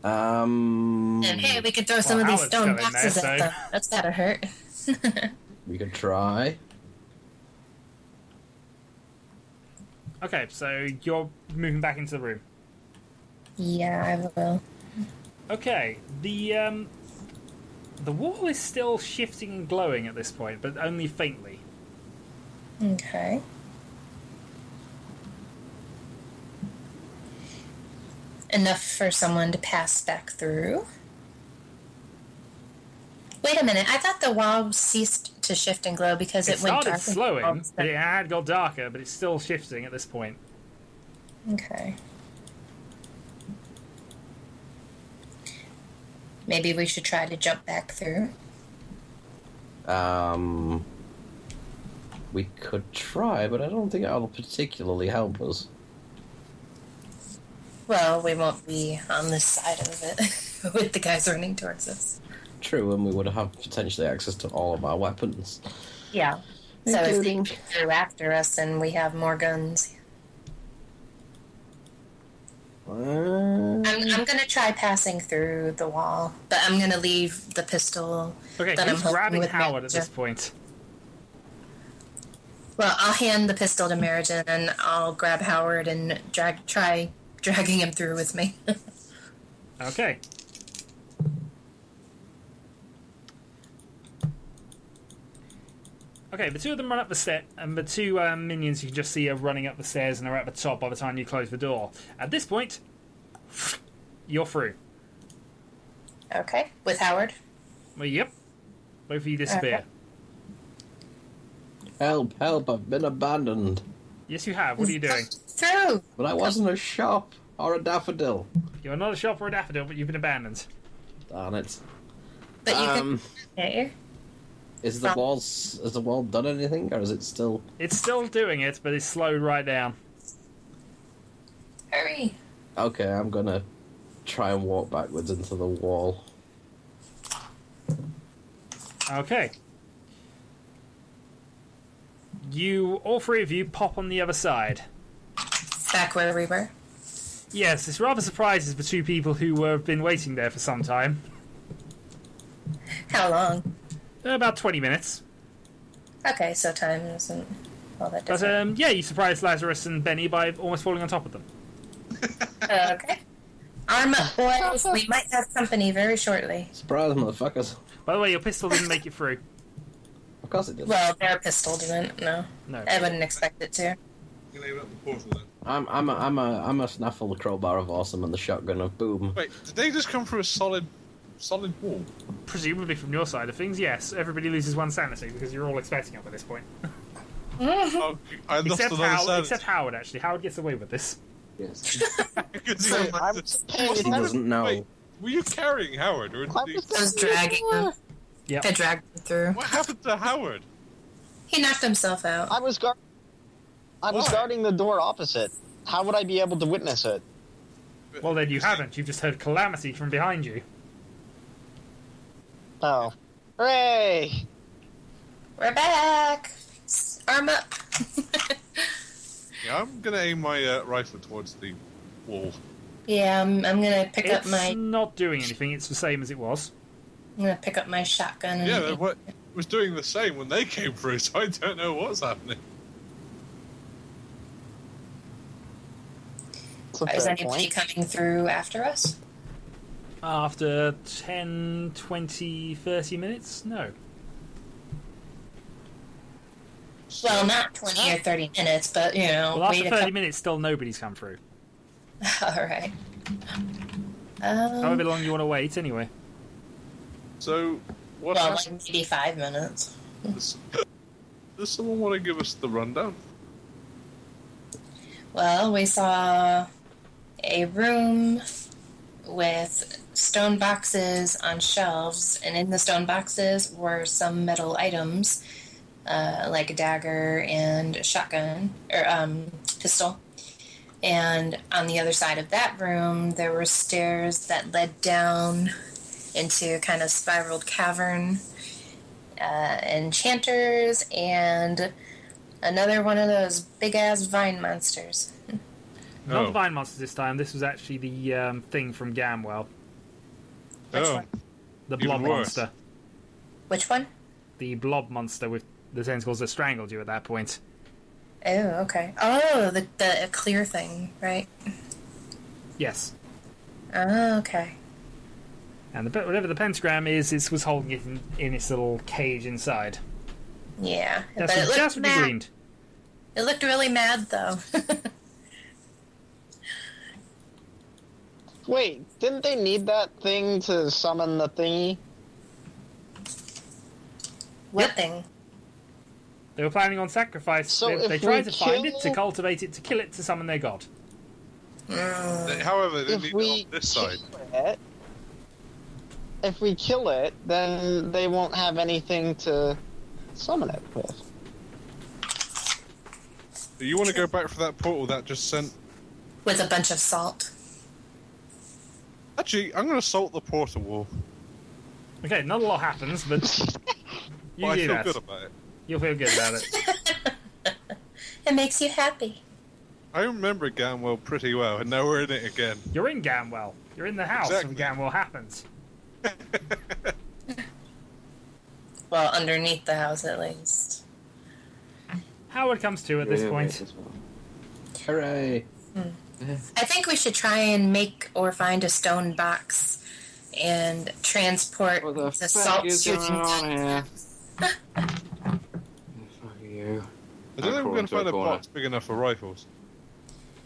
And hey, we could throw some of these Howard's stone still in there, boxes so- at them. That's gotta hurt. We could try. Okay, so you're moving back into the room. Yeah, I will. Okay, the The wall is still shifting and glowing at this point, but only faintly. Okay. Enough for someone to pass back through. Wait a minute. I thought the wall ceased to shift and glow because It it went started dark. slowing, but it had got darker, but it's still shifting at this point. Okay. Maybe we should try to jump back through. We could try, but I don't think that'll particularly help us. Well, we won't be on this side of it with the guys running towards us. True, and we would have potentially access to all of our weapons. Yeah. So if they Including- get through after us, then we have more guns. I'm going to try passing through the wall, but I'm going to leave the pistol. Okay, that I'm who's holding grabbing with Howard at Marijan. this point? Well, I'll hand the pistol to Marijan, and I'll grab Howard and try dragging him through with me. Okay. Okay, the two of them run up the step, and the two minions you can just see are running up the stairs and are at the top by the time you close the door. At this point, you're through. Okay, with Howard. Well, yep. Both of you disappear. Okay. Help, help, I've been abandoned. Yes, you have. What are you doing? Through! But I wasn't a shop or a daffodil. You're not a shop or a daffodil, but you've been abandoned. Darn it. But you can... Okay. Has the wall done anything, or is it still... It's still doing it, but it's slowed right down. Hurry! Okay, I'm gonna try and walk backwards into the wall. Okay. All three of you, pop on the other side. Back where we were. Yes, this rather surprises the two people who have been waiting there for some time. How long? About 20 minutes. Okay, so time isn't all that But, different. yeah, you surprised Lazarus and Benny by almost falling on top of them. Okay. Arm up, boys. We might have company very shortly. Surprise, motherfuckers. By the way, your pistol didn't make it through. Of course it did. Well, their pistol didn't. No, No. I wouldn't expect it to. I'm gonna aim at the portal then. I'm a snaffle, the crowbar of awesome, and the shotgun of boom. Wait, did they just come through a solid wall? Presumably from your side of things, yes. Everybody loses one sanity because you're all expecting it at this point. Oh, I lost another Except Howard, actually. Howard gets away with this. Yes. I was paying He doesn't know. Wait, were you carrying Howard, or did I he... was I was dragging him. Yep. I dragged him through. What happened to Howard? He knocked himself out. I was Why? guarding the door opposite. How would I be able to witness it? Well, then you haven't. You've just heard calamity from behind you. Oh. Hooray! We're back. Arm up. Yeah, I'm gonna aim my rifle towards the wall. Yeah, I'm gonna pick up It's my. not doing anything. It's the same as it was. I'm gonna pick up my shotgun. And Yeah, what was doing the same when they came through, so I don't know what's happening. That's a Is fair anybody point. coming through after us? After 10, 20, 30 minutes? No. Well, not 20 or 30 minutes, but you know, Well, after wait a 30 couple. minutes, still nobody's come through. All right. However long you want to wait, anyway. So, what Well, happened? like maybe 5 minutes. Does someone want to give us the rundown? Well, we saw a room with stone boxes on shelves, and in the stone boxes were some metal items, like a dagger and a shotgun, or pistol. And on the other side of that room, there were stairs that led down into a kind of spiraled cavern, enchanters, and another one of those big-ass vine monsters. Not Oh. the Vine Monsters this time. This was actually the thing from Gamwell. Which Oh, one? The Even Blob worse. Monster. Which one? The Blob Monster with the tentacles that strangled you at that point. Oh, okay. Oh, the clear thing, right? Yes. Oh, okay. And whatever the pentagram is, it was holding it in its little cage inside. Yeah, That's but it what looked you mad. gleaned. It looked really mad, though. Wait, didn't they need that thing to summon the thingy? What thing? They were planning on sacrifice. So They if tried we to find it, to kill- cultivate it, to kill it, to summon their god. However, they If need we it on this side. kill it, if we kill it, then they won't have anything to summon it with. You want to go back for that portal that just sent? With a bunch of salt. Actually, I'm going to salt the portal wall. Okay, not a lot happens, but you But I do feel that. good about it. You'll feel good about it. It makes you happy. I remember Gamwell pretty well, and now we're in it again. You're in Gamwell. You're in the house Exactly. when Gamwell happens. Well, underneath the house, at least. Howard comes to at this point. Hooray! I think we should try and make or find a stone box and transport What the the fuck salt is shooting going on gun. here? Fuck you. I don't think we're going to find a corner. box big enough for rifles.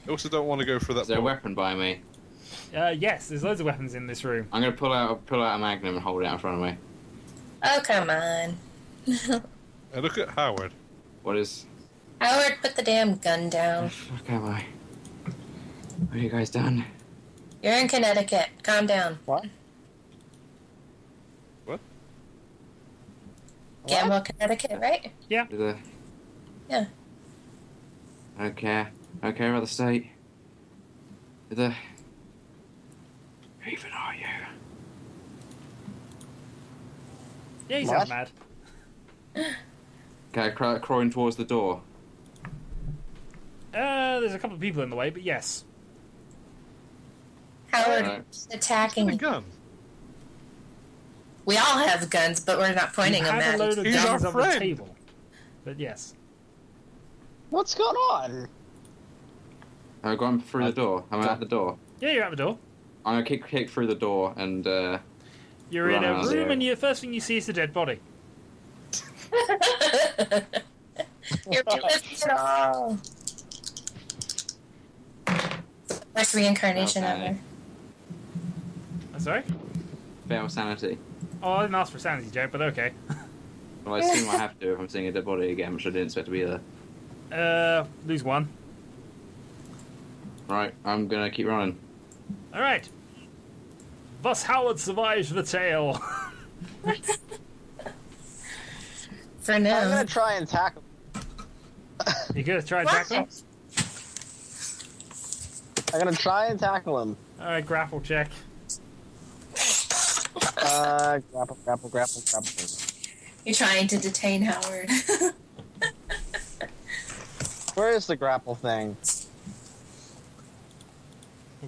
I also don't want to go for that Is there a portal. weapon by me? Yes, there's loads of weapons in this room. I'm going to pull out a magnum and hold it out in front of me. Oh, come on. And look at Howard. What is... Howard, put the damn gun the down. fuck am I? What have you guys done? You're in Connecticut. Calm down. What? Gamble, Connecticut, right? Yeah. Is there... Yeah. Okay. Okay, about the state. Is there... Who even are you? Yeah, you What? sound mad. Okay, crawling towards the door. There's a couple of people in the way, but yes. Howard Right. is attacking A you. gun. We all have guns, but we're not pointing You them have at a each load of He's our guns on the friend. table. But yes. What's going on? I've gone through the door. I'm at the door. Yeah, you're out the door. I'm going to kick through the door and... You're in Run a out room, there. and the first thing you see is the dead body. You're living it all. Worst reincarnation Okay. ever. I'm sorry? fail sanity. Oh, I didn't ask for a sanity joke, but okay. Well, I assume I have to if I'm seeing a dead body again, which I didn't expect to be there. Lose one. Right, I'm gonna keep running. Alright. Thus Howard survives the tale. For I'm now. gonna try and tackle. You gonna try and tackle him? I'm gonna try and tackle him. Alright, grapple check. Grapple. You're trying to detain Howard. Where is the grapple thing?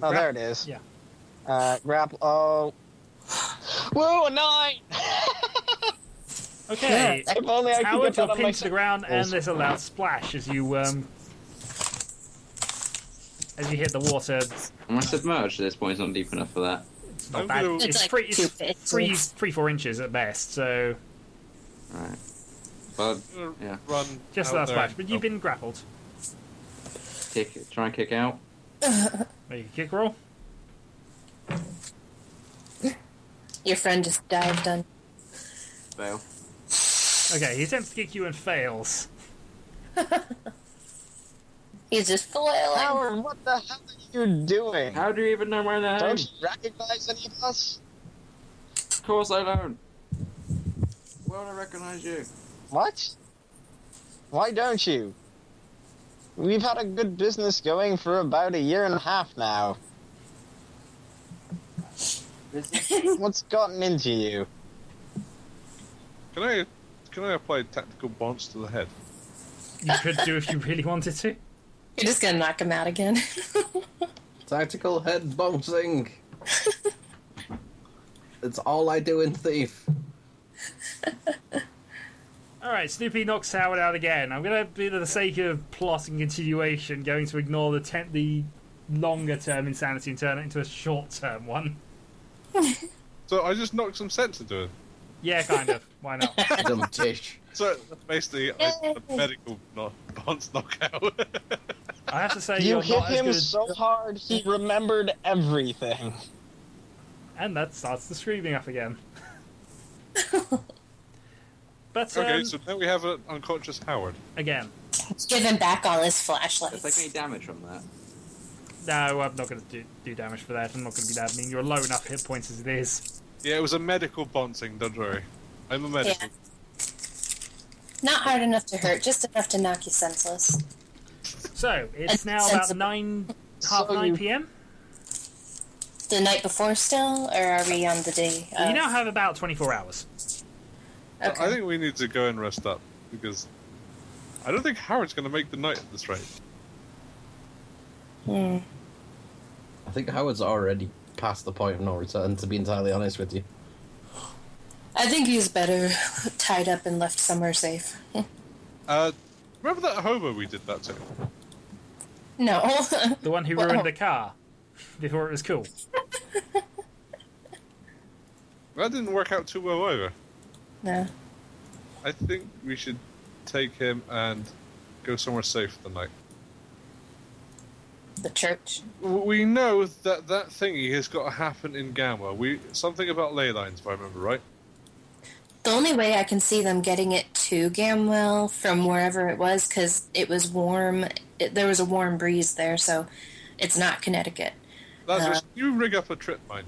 Oh, there it is. Yeah. Grapple. Oh. Woo, a 9! Okay. Yeah. If only I could Howard, get that you're on my pinned to the ground, and samples. there's a loud splash as you hit the water. Am I submerged at this point? It's not deep enough for that. It's not I'm bad. gonna- It's, It's like free, 2 it's inches. 3-4 inches at best, so Alright. Well, I'm gonna yeah. run just out that there. splash. But you've Oh, been grappled. Try and kick out. Make a kick roll. Your friend just dived on. Fail. Okay, he attempts to kick you and fails. He's just flailing. Howard, what the hell are you doing? How do you even know my name? Don't you recognize any of us? Of course I don't. Why would I recognize you? What? Why don't you? We've had a good business going for about 1.5 years now. What's gotten into you? Can I apply tactical bonds to the head? You could do if you really wanted to. You're just gonna knock him out again. Tactical head bouncing. It's all I do in Thief. Alright, Snoopy knocks Howard out again. I'm going to, for the sake of plot and continuation, going to ignore the longer term insanity and turn it into a short term one. So I just knocked some sense into him. Yeah, kind of. Why not? Dumb dish. So basically, I had a medical bounce knockout. I have to say, You you're hit not as him good. so hard, he remembered everything. And that starts the screaming up again. But Okay, so now we have an unconscious Howard. again, Let's give him back all his Does flashlights. that take any damage from that? no, I'm not going to do damage for that. I'm not going to be that mean. You're low enough hit points as it is. Yeah, it was a medical bouncing, don't worry. I'm a medical. Yeah. Not hard enough to hurt, just enough to knock you senseless. So it's now about Sensible. 9 So you- p.m. The night before still, or are we on the day? You now have about 24 hours. Okay. I think we need to go and rest up, because I don't think Howard's going to make the night at this rate. Hmm. I think Howard's already past the point of no return, to be entirely honest with you. I think he's better tied up and left somewhere safe. Remember that hobo we did that to? No. The one who Well- ruined the car before it was cool. That didn't work out too well either. No. I think we should take him and go somewhere safe tonight. The church. We know that that thingy has got to happen in Gamma. Something about ley lines, if I remember right. The only way I can see them getting it to Gamwell from wherever it was, because it was warm, there was a warm breeze there, so it's not Connecticut. Lazarus, you rig up a trip mine.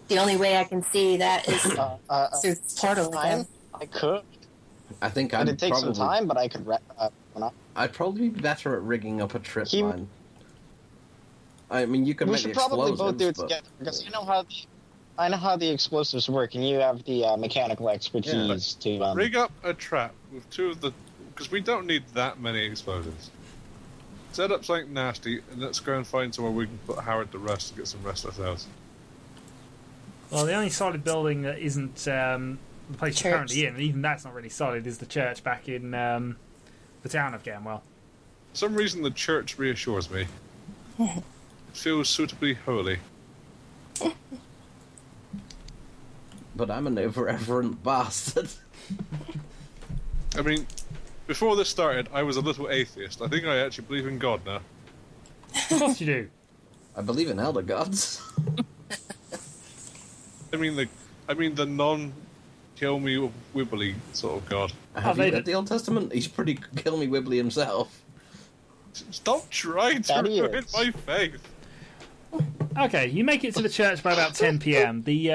The only way I can see that is through the portal Time? again. I could. I think It'd take some time, but I could. I'd probably be better at rigging up a trip He- mine. I mean, you could We make the should probably explosives, both do it but together because I know how the explosives work, and you have the mechanical expertise to. Rig up a trap with two of the... Because we don't need that many explosives. Set up something nasty, and let's go and find somewhere we can put Howard to rest and get some rest ourselves. Well, the only solid building that isn't the place you're Church. currently in, and even that's not really solid, is the church back in the town of Gamwell. For some reason, the church reassures me. It feels suitably holy. but I'm an irreverent bastard. I mean, before this started, I was a little atheist. I think I actually believe in God now. Of course you do. I believe in elder gods. I mean the non-kill me wibbly sort of God. Have they you did- read the Old Testament? He's pretty kill me wibbly himself. Stop trying to That he ruin is. my faith. Okay, you make it to the church by about 10 p.m. The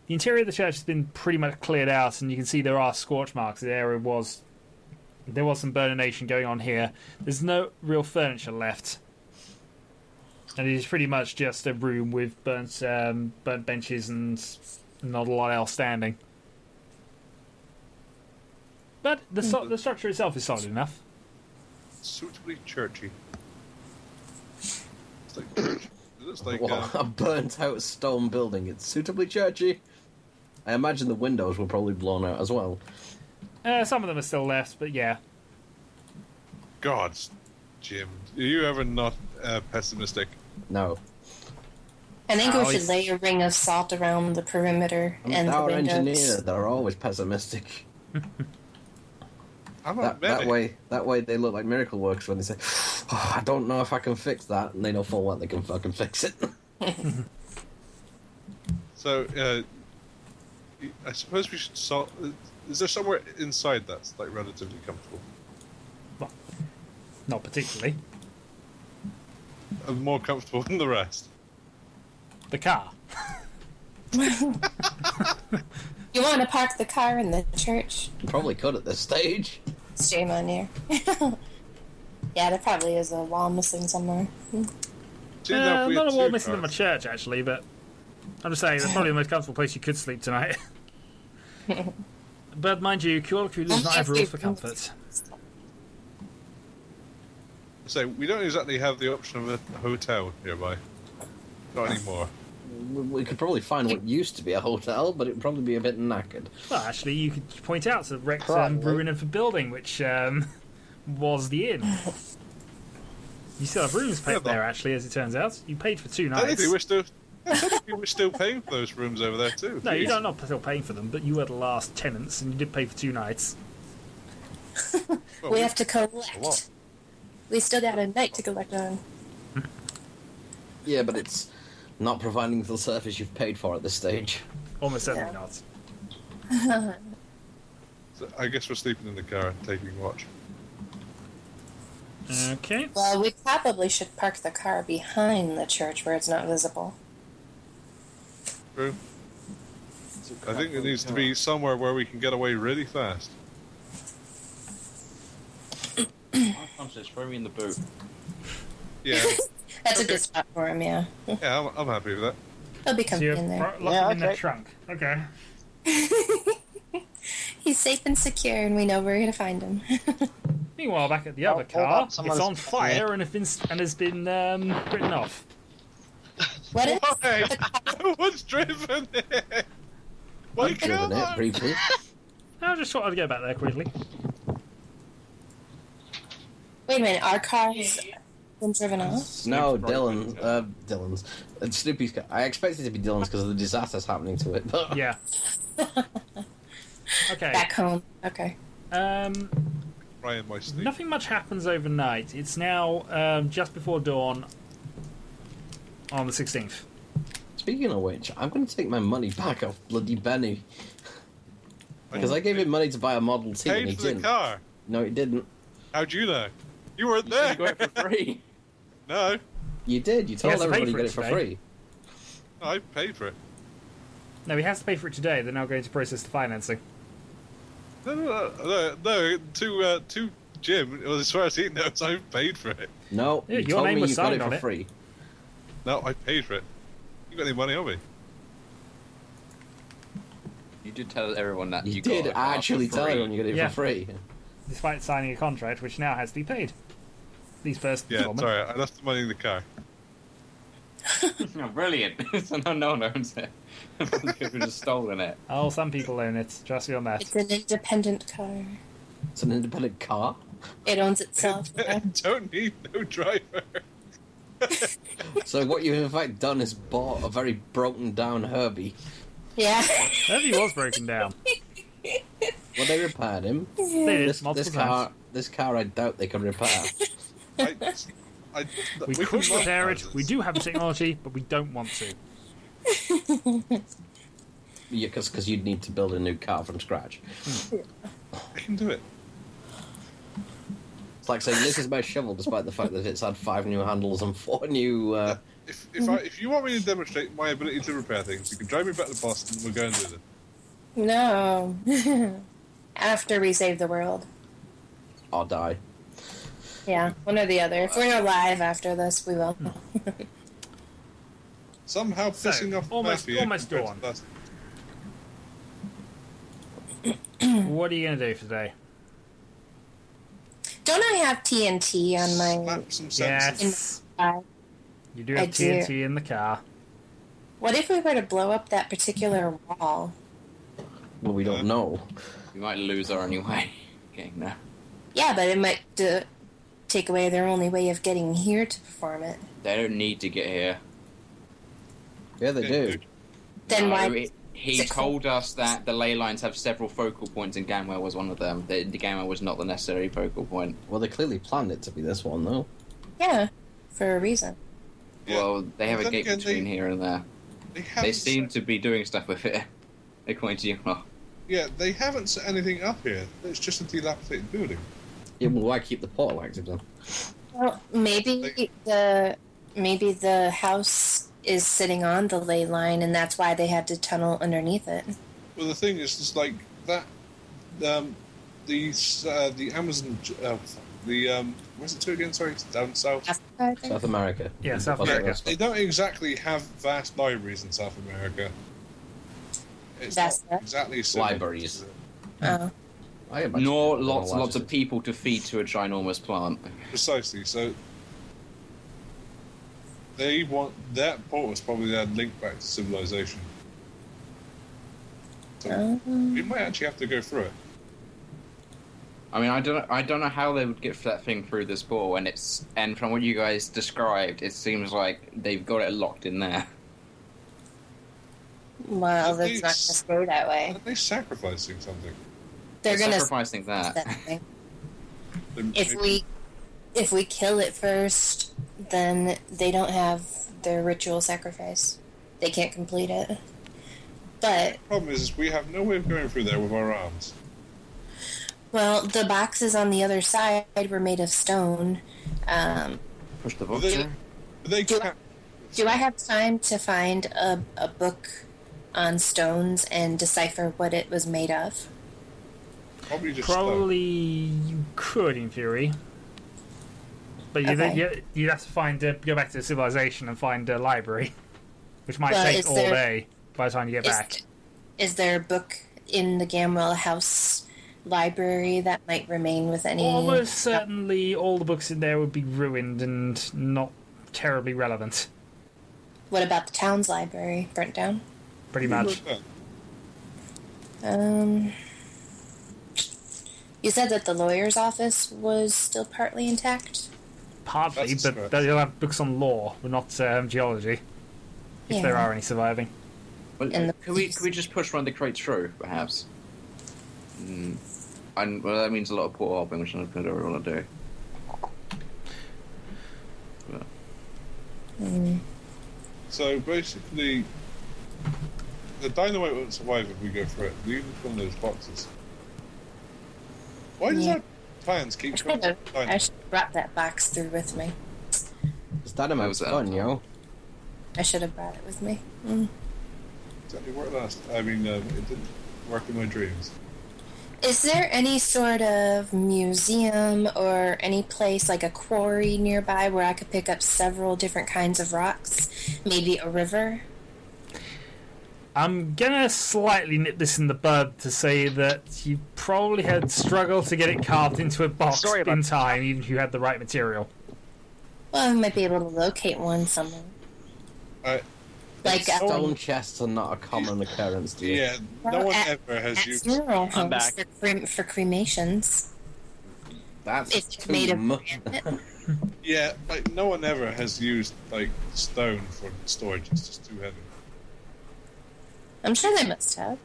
interior of the church has been pretty much cleared out, and you can see there are scorch marks. There was some burnination going on here. There's no real furniture left, and it is pretty much just a room with burnt benches and not a lot else standing. But the structure itself is solid enough. Suitably churchy. It's like church. It looks like What, a burnt out stone building. It's suitably churchy. I imagine the windows were probably blown out as well. Some of them are still left, but yeah. gods, Jim. Are you ever not pessimistic? No. I think Oh, we should lay a ring of salt around the perimeter and the Our windows. engineer, they're always pessimistic. I'm not That way they look like miracle workers when they say, oh, I don't know if I can fix that, and they know full well they can fucking fix it. So, I suppose we should solve... Is there somewhere inside that's like relatively comfortable? Not particularly. More comfortable than the rest? The car. You want to park the car in the church? You probably could at this stage. Shame on you. Yeah, there probably is a wall missing somewhere. See, now if we Not had a wall two missing in my cars- church, actually, but I'm just saying, that's probably the most comfortable place you could sleep tonight. But mind you, Cthulhu does not have rules for comfort. So, we don't exactly have the option of a hotel nearby. Not anymore. We could probably find what used to be a hotel, but it would probably be a bit knackered. Well, actually, you could point out the wrecked Probably. ruin of a building, which was the inn. You still have rooms Yeah, paid there, actually, as it turns out. You paid for 2 nights. Technically, we're still Technically, we're still paying for those rooms over there too. No, you don't not still paying for them, but you were the last tenants, and you did pay for 2 nights. Well, We have to a lot. collect. We still got a night to collect on. Yeah, but it's not providing the service you've paid for at this stage. Almost certainly Yeah. not. So I guess we're sleeping in the car and taking watch. Okay. Well, we probably should park the car behind the church where it's not visible. True. I think it needs to be somewhere where we can get away really fast. Just throw me in the boot. Yeah, That's a good spot for him, yeah. yeah, I'm happy with that. He'll be So comfy you're in there. locking Yeah, in the okay. trunk. Okay. He's safe and secure, and we know we're going to find him. Meanwhile, back at the other hold car, on, it's someone's- on fire and has been written off. What is Why? No one's driven it. Why I've driven it can't briefly. I just thought I'd go back there quickly. Wait a minute, our car's been driven off? No, Snoop's Dylan's. Snoopy's car. I expected it to be Dylan's because of the disasters happening to it, but Yeah. Okay. Back home. Okay. Ryan, my sleep. Nothing much happens overnight. It's now just before dawn on the 16th. speaking of which, I'm going to take my money back off bloody Benny. Because I gave him money to buy a Model T and he Paid for the didn't. car. No, he didn't. How'd you know? You weren't You there. got it for free. No, You did. You told has to pay everybody for you it get it for today. free. I paid for it. No, he has to pay for it today. They're now going to process the financing. No. To Jim, well, as far as he knows, I paid for it. No, Yeah, you your told name me was you got signed it on for it. free. No, I paid for it. You got any money on me? You did tell everyone that You you did got a car actually for tell free. everyone you got it Yeah. for free. Despite signing a contract which now has to be paid. These first Yeah, installment. sorry, I left the money in the car. Oh, brilliant. So no one owns it. People just stolen it. Oh, some people own it. Trust me on that. It's an independent car. It's an independent car. It owns itself. Yeah. Don't need no driver. So what you've in fact done is bought a very broken down Herbie. Yeah. Maybe he was broken down. Well, they repaired him. They did This multiple car, times. this car, I doubt they can repair. I, We can could repair mod it. We do have the technology, but we don't want to. Yeah, because you'd need to build a new car from scratch. I can do it. It's like saying this is my shovel, despite the fact that it's had 5 new handles and 4 new. If you want me to demonstrate my ability to repair things, you can drive me back to Boston. We'll go and do it. No. After we save the world. Or die. Yeah, one or the other. If we're alive after this, we will. Somehow So, pissing off almost- Murphy almost compared dawn. to last- What are you going to do for today? Don't I have TNT on my... Slap some sense. Yes. You do I have do. TNT in the car. What if we were to blow up that particular wall? Well, we don't know. We might lose our only way getting there. Yeah, but it might take away their only way of getting here to perform it. They don't need to get here. Yeah, they do. Then No, why... He told us that the ley lines have several focal points, and Gamwell was one of them. The Gamwell was not the necessary focal point. Well, they clearly planned it to be this one, though. Yeah, for a reason. Yeah. Well, they have a Then gate again, between here and there. They They haven't seem set- to be doing stuff with it, according to you. Yeah, they haven't set anything up here. It's just a dilapidated building. Yeah, well, why keep the portal active then? Well, maybe the house is sitting on the ley line, and that's why they had to tunnel underneath it. Well, the thing is, it's like that. The Amazon. Where's it to again? Sorry, it's down south. Africa, I think? South America. Yeah, South Well, America. that's- They don't exactly have vast libraries in South America. It's That's not it. exactly similar Libraries. to it. Oh. I imagine Nor they're lots allowed of to- people to feed to a ginormous plant. Precisely. So they want that portal's probably their link back to civilization. So we might actually have to go through it. I mean, I don't know how they would get that thing through this ball, and from what you guys described, it seems like they've got it locked in there. Well, that's not going to stay that way. Are they sacrificing something? They're going to sacrificing that. If we kill it first, then they don't have their ritual sacrifice. They can't complete it. But the problem is we have no way of going through there with our arms. Well, the boxes on the other side were made of stone. Push the box. Do I have time to find a book on stones and decipher what it was made of? Probably you could, in theory. But you'd have to go back to the civilization and find a library, which might take all day by the time you get back. Is there a book in the Gamwell House library that might remain with any... Almost certainly all the books in there would be ruined and not terribly relevant. What about the town's library? Burnt down? Pretty much. You said that the lawyer's office was still partly intact? Partly, but they'll have books on law, but not geology. If there are any surviving. Well, could we just push one of the crates through, perhaps? And well, that means a lot of port hopping, which I don't really want to do. So basically, the dynamite won't survive if we go through it. We even from those boxes. Why does our plans keep coming? I should have brought that box through with me. It's dynamite's fun, yo. I should have brought it with me. It only worked last. I mean, it didn't work in my dreams. Is there any sort of museum or any place like a quarry nearby where I could pick up several different kinds of rocks? Maybe a river? I'm gonna slightly nip this in the bud to say that you probably had struggled to get it carved into a box in time, even if you had the right material. Well, I might be able to locate one somewhere. Like stone chests are not a common occurrence, do you? Yeah, no one ever has used. I'm back. For cremations. That's too made much. Yeah, like no one ever has used like stone for storage. It's just too heavy. I'm sure they must have.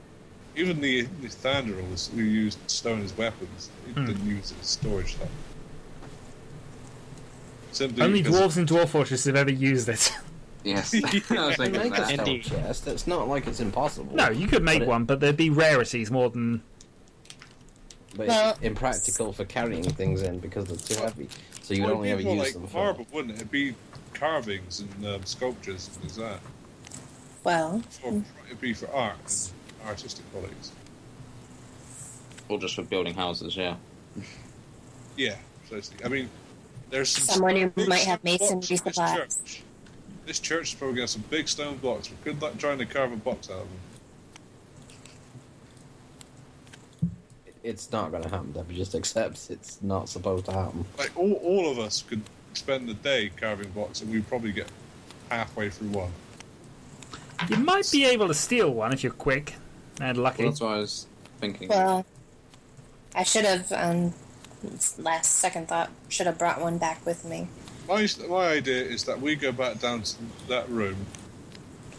Even the Thandorals who used stone as weapons, didn't use it as storage stuff. Only dwarves in Dwarf Fortress have ever used it. Yes. You can make a stone chest. It's not like it's impossible. No, you could make one, but there'd be rarities more than... But it's impractical for carrying things in because they're too heavy. So you would only ever use them for... marble, wouldn't it? It'd be carvings and sculptures and things like that. Well... It'd be for art and artistic qualities. Or just for building houses, yeah. Yeah, precisely. I mean, there's someone who might have masonry supplies. This church is probably got some big stone blocks. We're good luck trying to carve a box out of them. It's not going to happen, Debbie. Just accept it's not supposed to happen. Like, all of us could spend the day carving blocks and we'd probably get halfway through one. You might be able to steal one if you're quick and lucky. Well, that's what I was thinking. Well, I should have, last second thought, should have brought one back with me. My idea is that we go back down to that room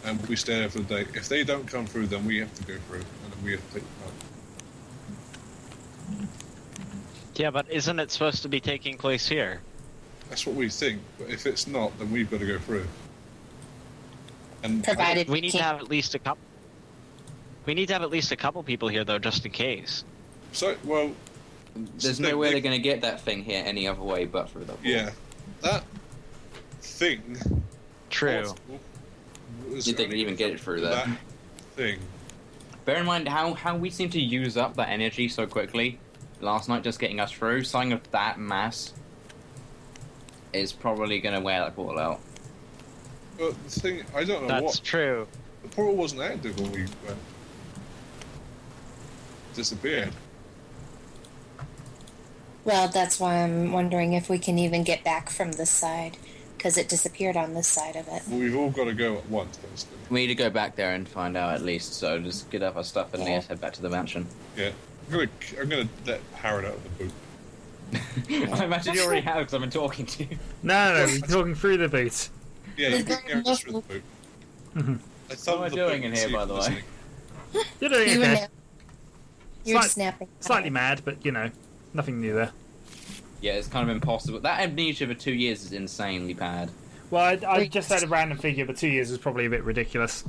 and we stay there for the day. If they don't come through, then we have to go through and then we have to take them out. Yeah, but isn't it supposed to be taking place here? That's what we think, but if it's not, then we've got to go through. And Provided we need to have at least a couple. We need to have at least a couple people here, though, just in case. So, well, there's no way they're going to get that thing here any other way but through the wall. Yeah, that thing. True. You think they'd even get it through that thing. Bear in mind how we seem to use up that energy so quickly last night, just getting us through. Something of that mass is probably going to wear that portal out. But the thing, I don't know what. That's true. The portal wasn't active when we disappeared. Well, that's why I'm wondering if we can even get back from this side, because it disappeared on this side of it. Well, we've all got to go at once, basically. We need to go back there and find out at least, so just get up our stuff and let's head back to the mansion. Yeah. I'm gonna let Howard out of the boot. I imagine you already have, because I've been talking to you. No, we're talking through the boot. Yeah, you can get just through the boot. I thumbed What am I the doing book in to here, see by if the it's way? listening. You're doing You were okay. nap- You're Slight- snapping. Slightly mad, but nothing new there. Yeah, it's kind of impossible. That amnesia for 2 years is insanely bad. Well, I just had a random figure, but 2 years is probably a bit ridiculous.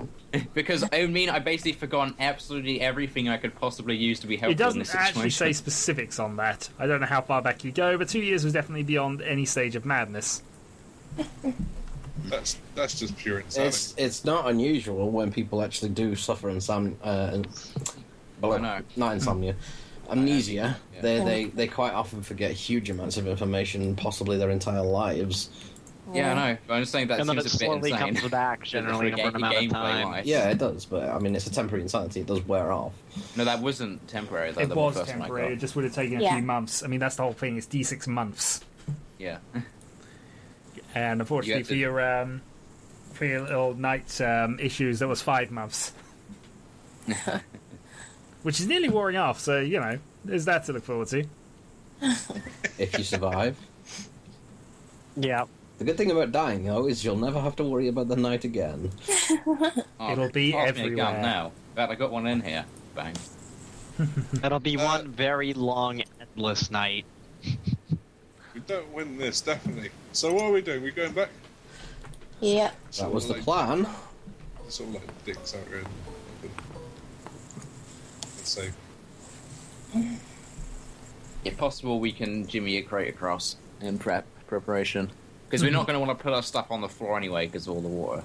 Because I basically forgotten absolutely everything I could possibly use to be It helpful in this doesn't actually say situation. specifics on that. I don't know how far back you go, but 2 years was definitely beyond any stage of madness. That's just pure insanity. It's not unusual when people actually do suffer I know. not insomnia, amnesia. Yeah. They quite often forget huge amounts of information, possibly their entire lives. Yeah, I know. But I'm just saying that And then it seems a bit slowly insane. comes back, generally in a For short amount of gameplay time. wise. Yeah, it does, but I mean, it's a temporary insanity. It does wear off. No, that wasn't temporary. Though, It the was first one I temporary. It got. just would have taken a Yeah. few months. I mean, that's the whole thing. It's D6 months, Yeah. and unfortunately You had for your little night issues, that was 5 months, which is nearly wearing off. So there's that to look forward to. If you survive. Yeah. The good thing about dying, though, is you'll never have to worry about the night again. Oh, It'll be pass me a gun everywhere. now. In fact, I got one in here. Bang. It'll be one very long, endless night. We don't win this, definitely. So what are we doing? We going back? Yeah. That was the like, plan. Sort of like dicks out here. Let's see. If possible, we can jimmy a crate across in preparation. Because we're not going to want to put our stuff on the floor anyway because of all the water.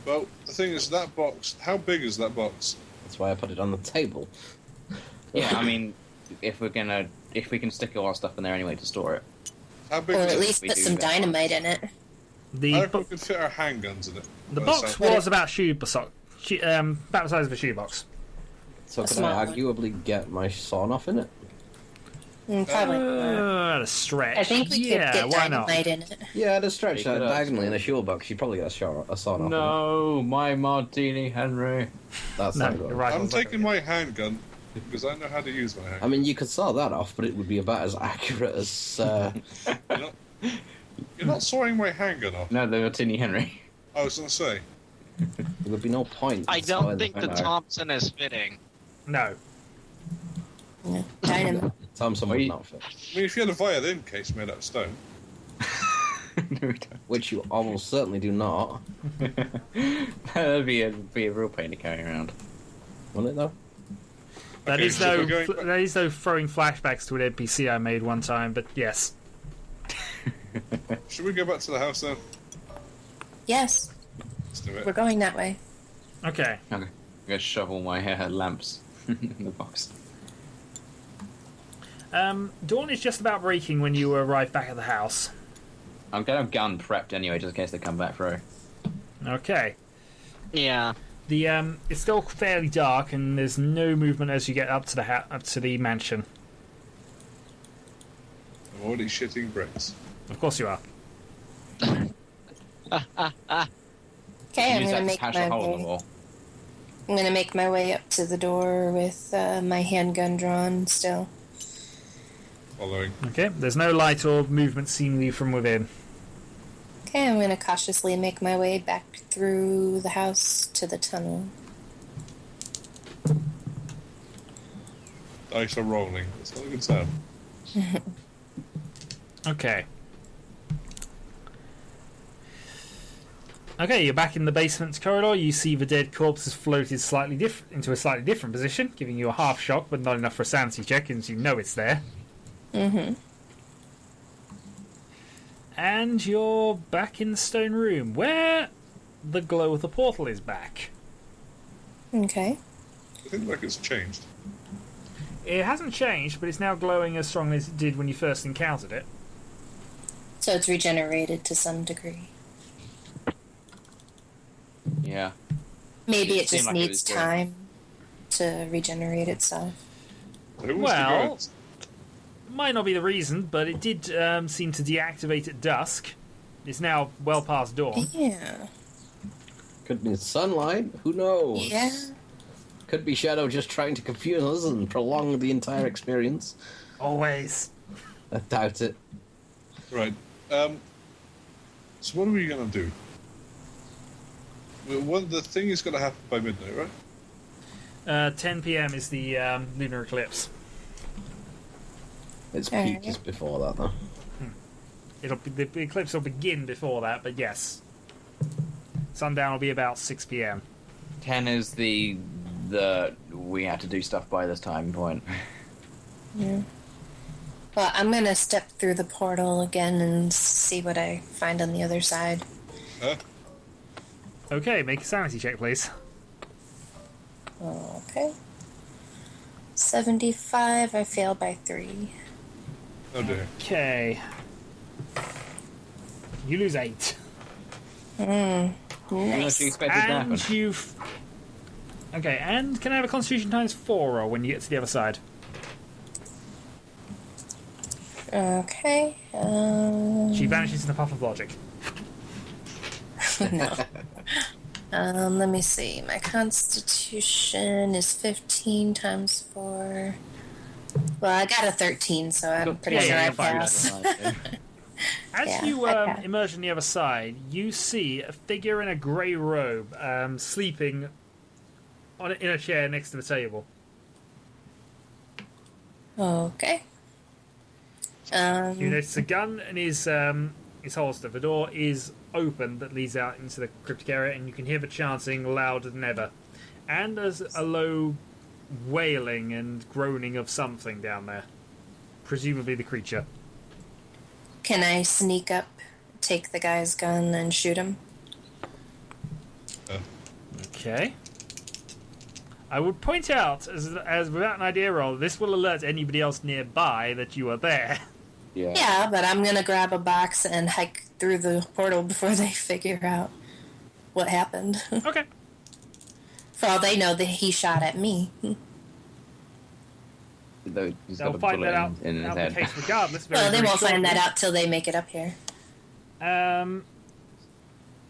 Well, the thing is, that box. How big is that box? That's why I put it on the table. Yeah, I mean, if we can stick all our stuff in there anyway to store it. How big Or is at it? least we put do some that. dynamite in it. I The reckon we could fit our handguns in it. the By box sound- was about about the size of a shoebox. So A can small I one. arguably get my sawn off in it? Probably not. At a stretch. I think we could yeah, get why not? dynamite in it. Yeah, to stretch Pick that it up. diagonally in a shoebox, you probably get a sawn off. No, my martini, Henry. In it. That's No, not good. you're right. I'm taking my handgun because I know how to use my I handgun. mean, you could saw that off, but it would be about as accurate as. You're not sawing my handgun off. No, the martini, Henry. I was going to say. There would be no point. I in sawing don't think the thing out. Thompson is fitting. No. Yeah. Dynamite. Thompson Well, would you- not fit. I mean, if you had a violin case made out of stone, No, we don't. Which you almost certainly do not. That'd be a real pain to carry around. Wouldn't it, though? That Okay, is so though. we're going back- That is though throwing flashbacks to an NPC I made one time. But yes. should we go back to the house then? Yes, Let's do we're it. going that way. Okay. Okay. I'm gonna shovel my lamps in the box. Dawn is just about breaking when you arrive back at the house. I'm gonna have gun prepped anyway, just in case they come back through. Okay. Yeah. The it's still fairly dark, and there's no movement as you get up to the mansion. I'm already shitting bricks. Of course you are. Okay, I'm Use that gonna to make patch my a hole in the way. wall. I'm gonna make my way up to the door with my handgun drawn still. Following. Okay. There's no light or movement seemingly from within. Okay, I'm gonna cautiously make my way back through the house to the tunnel. Dice are rolling. It's not a good sound. Okay. Okay, you're back in the basement corridor. You see the dead corpse has floated into a slightly different position, giving you a half shock, but not enough for a sanity check, as you know it's there. Mm-hmm. And you're back in the stone room, where the glow of the portal is back. Okay. I think like it's changed. It hasn't changed, but it's now glowing as strongly as it did when you first encountered it. So it's regenerated to some degree. Yeah. Maybe It it seemed just like it was needs doing- time to regenerate itself. Who wants Well- to Might not be the reason, but it did seem to deactivate at dusk. It's now well past dawn. Yeah. Could be sunlight. Who knows? Yeah. Could be Shadow just trying to confuse us and prolong the entire experience. Always. I doubt it. go? Right. So what are we going to do? The thing is going to happen by midnight, right? 10 p.m. is the lunar eclipse. Its peak is before that, though. The eclipse will begin before that, but yes. Sundown will be about 6 p.m. 10 is the we had to do stuff by this time point. Yeah. Well, I'm gonna step through the portal again and see what I find on the other side. Huh? Okay, make a sanity check, please. Okay. 75, I failed by 3. Oh dear. Okay. You lose 8. You know what Nice. you expected to happen. And you've... Okay, and can I have a Constitution times 4 roll when you get to the other side? Okay. She vanishes in a puff of logic. No. Let me see. My constitution is 15 times 4. Well, I got a 13, so I'm pretty sure I you're fine. passed. As Yeah, you okay. emerge on the other side, you see a figure in a grey robe sleeping in a chair next to the table. Okay. You notice a gun in his holster. The door is open that leads out into the cryptic area, and you can hear the chanting louder than ever. And there's a low wailing and groaning of something down there. Presumably the creature. Can I sneak up, take the guy's gun, and shoot him? Okay. I would point out, as without an idea roll, this will alert anybody else nearby that you are there. Yeah, but I'm gonna grab a box and hike through the portal before they figure out what happened. Okay. For all they know, that he shot at me. He's They'll got a find bullet that out in his the head. case regardless. Well, they very won't find that shortly. out till they make it up here.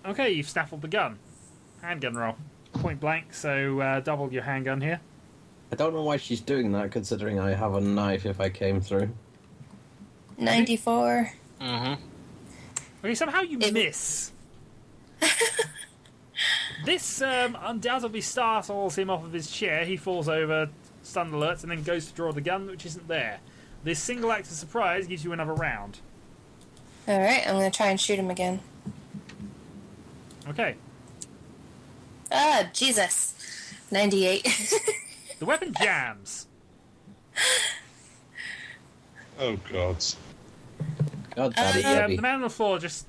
Okay, you've snaffled the gun. Handgun roll. Point blank, so double your handgun here. I don't know why she's doing that, considering I have a knife if I came through. 94. Mm-hmm. Okay, somehow you miss. This undoubtedly startles him off of his chair. He falls over, stunned alerts, and then goes to draw the gun, which isn't there. This single act of surprise gives you another round. Alright, I'm gonna try and shoot him again. Okay. Ah, Jesus. 98. The weapon jams. Oh God. God, Daddy The Debbie. man on the floor just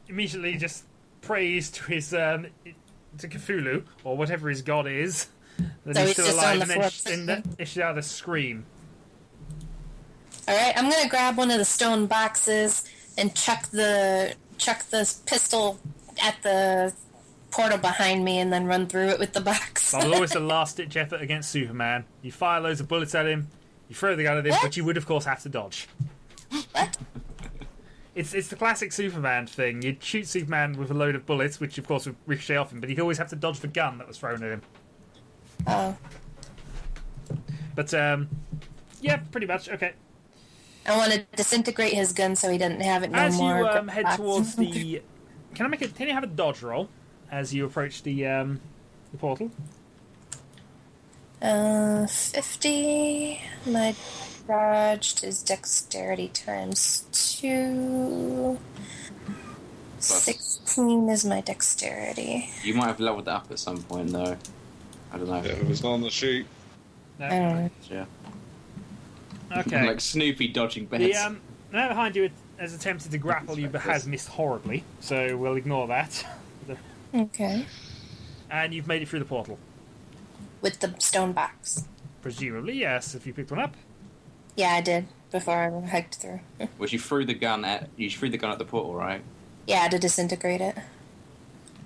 immediately just prays to his to Cthulhu or whatever his god is that So he's he's still just alive, on the and floor. then issues out a scream. Alright, I'm gonna grab one of the stone boxes and chuck the pistol at the portal behind me and then run through it with the box. That was always a last-ditch effort against Superman. You fire loads of bullets at him, you throw the gun at him, What? but you would of course have to dodge. What? It's the classic Superman thing. You'd shoot Superman with a load of bullets, which of course would ricochet off him, but he'd always have to dodge the gun that was thrown at him. Oh. But yeah, pretty much. Okay. I want to disintegrate his gun so he doesn't have it no As more. you Grab head box. towards the, can you have a dodge roll as you approach the portal? 50. My dodged is dexterity times 2. 16 is my dexterity. You might have leveled that up at some point, though. I don't know. Yeah, it was not on the sheet. No. I don't know. Yeah. Okay. Like Snoopy dodging bets. The man behind you has attempted to grapple you, but has missed horribly. So we'll ignore that. Okay. And you've made it through the portal, With the stone box. presumably. Yes, if you picked one up. Yeah, I did before I hiked through. Which you threw the gun at the portal, right? Yeah, to disintegrate it.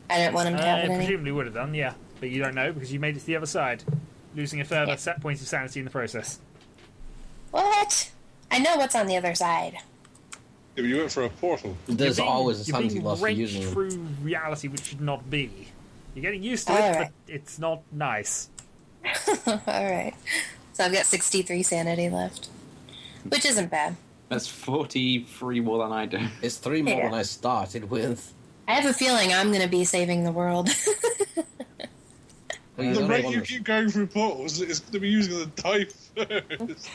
I didn't want him to have it any. Presumably would have done, yeah, but you don't know because you made it to the other side, losing a further Yeah. set point of sanity in the process. What? I know what's on the other side. Yeah, but you went for a portal. There's You're being- always a you're sanity being loss for wrenched using them. through reality, which should not be. You're getting used to it, Alright. but it's not nice. Alright. So I've got 63 sanity left. Which isn't bad. That's 43 more than I do. It's 3 more Yeah. than I started with. I have a feeling I'm going to be saving the world. Well, you The don't rate want you to- keep going through portals is going to be using the die first.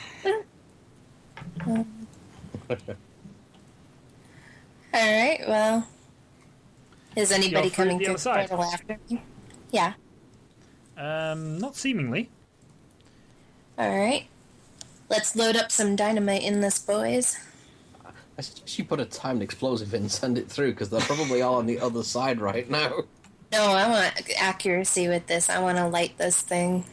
Alright, well. Is anybody You're through coming the through other the side. portal after me? Yeah. Not seemingly. Alright. Let's load up some dynamite in this, boys. I suggest you put a timed explosive in and send it through, because they're probably all on the other side right now. No, I want accuracy with this. I want to light this thing.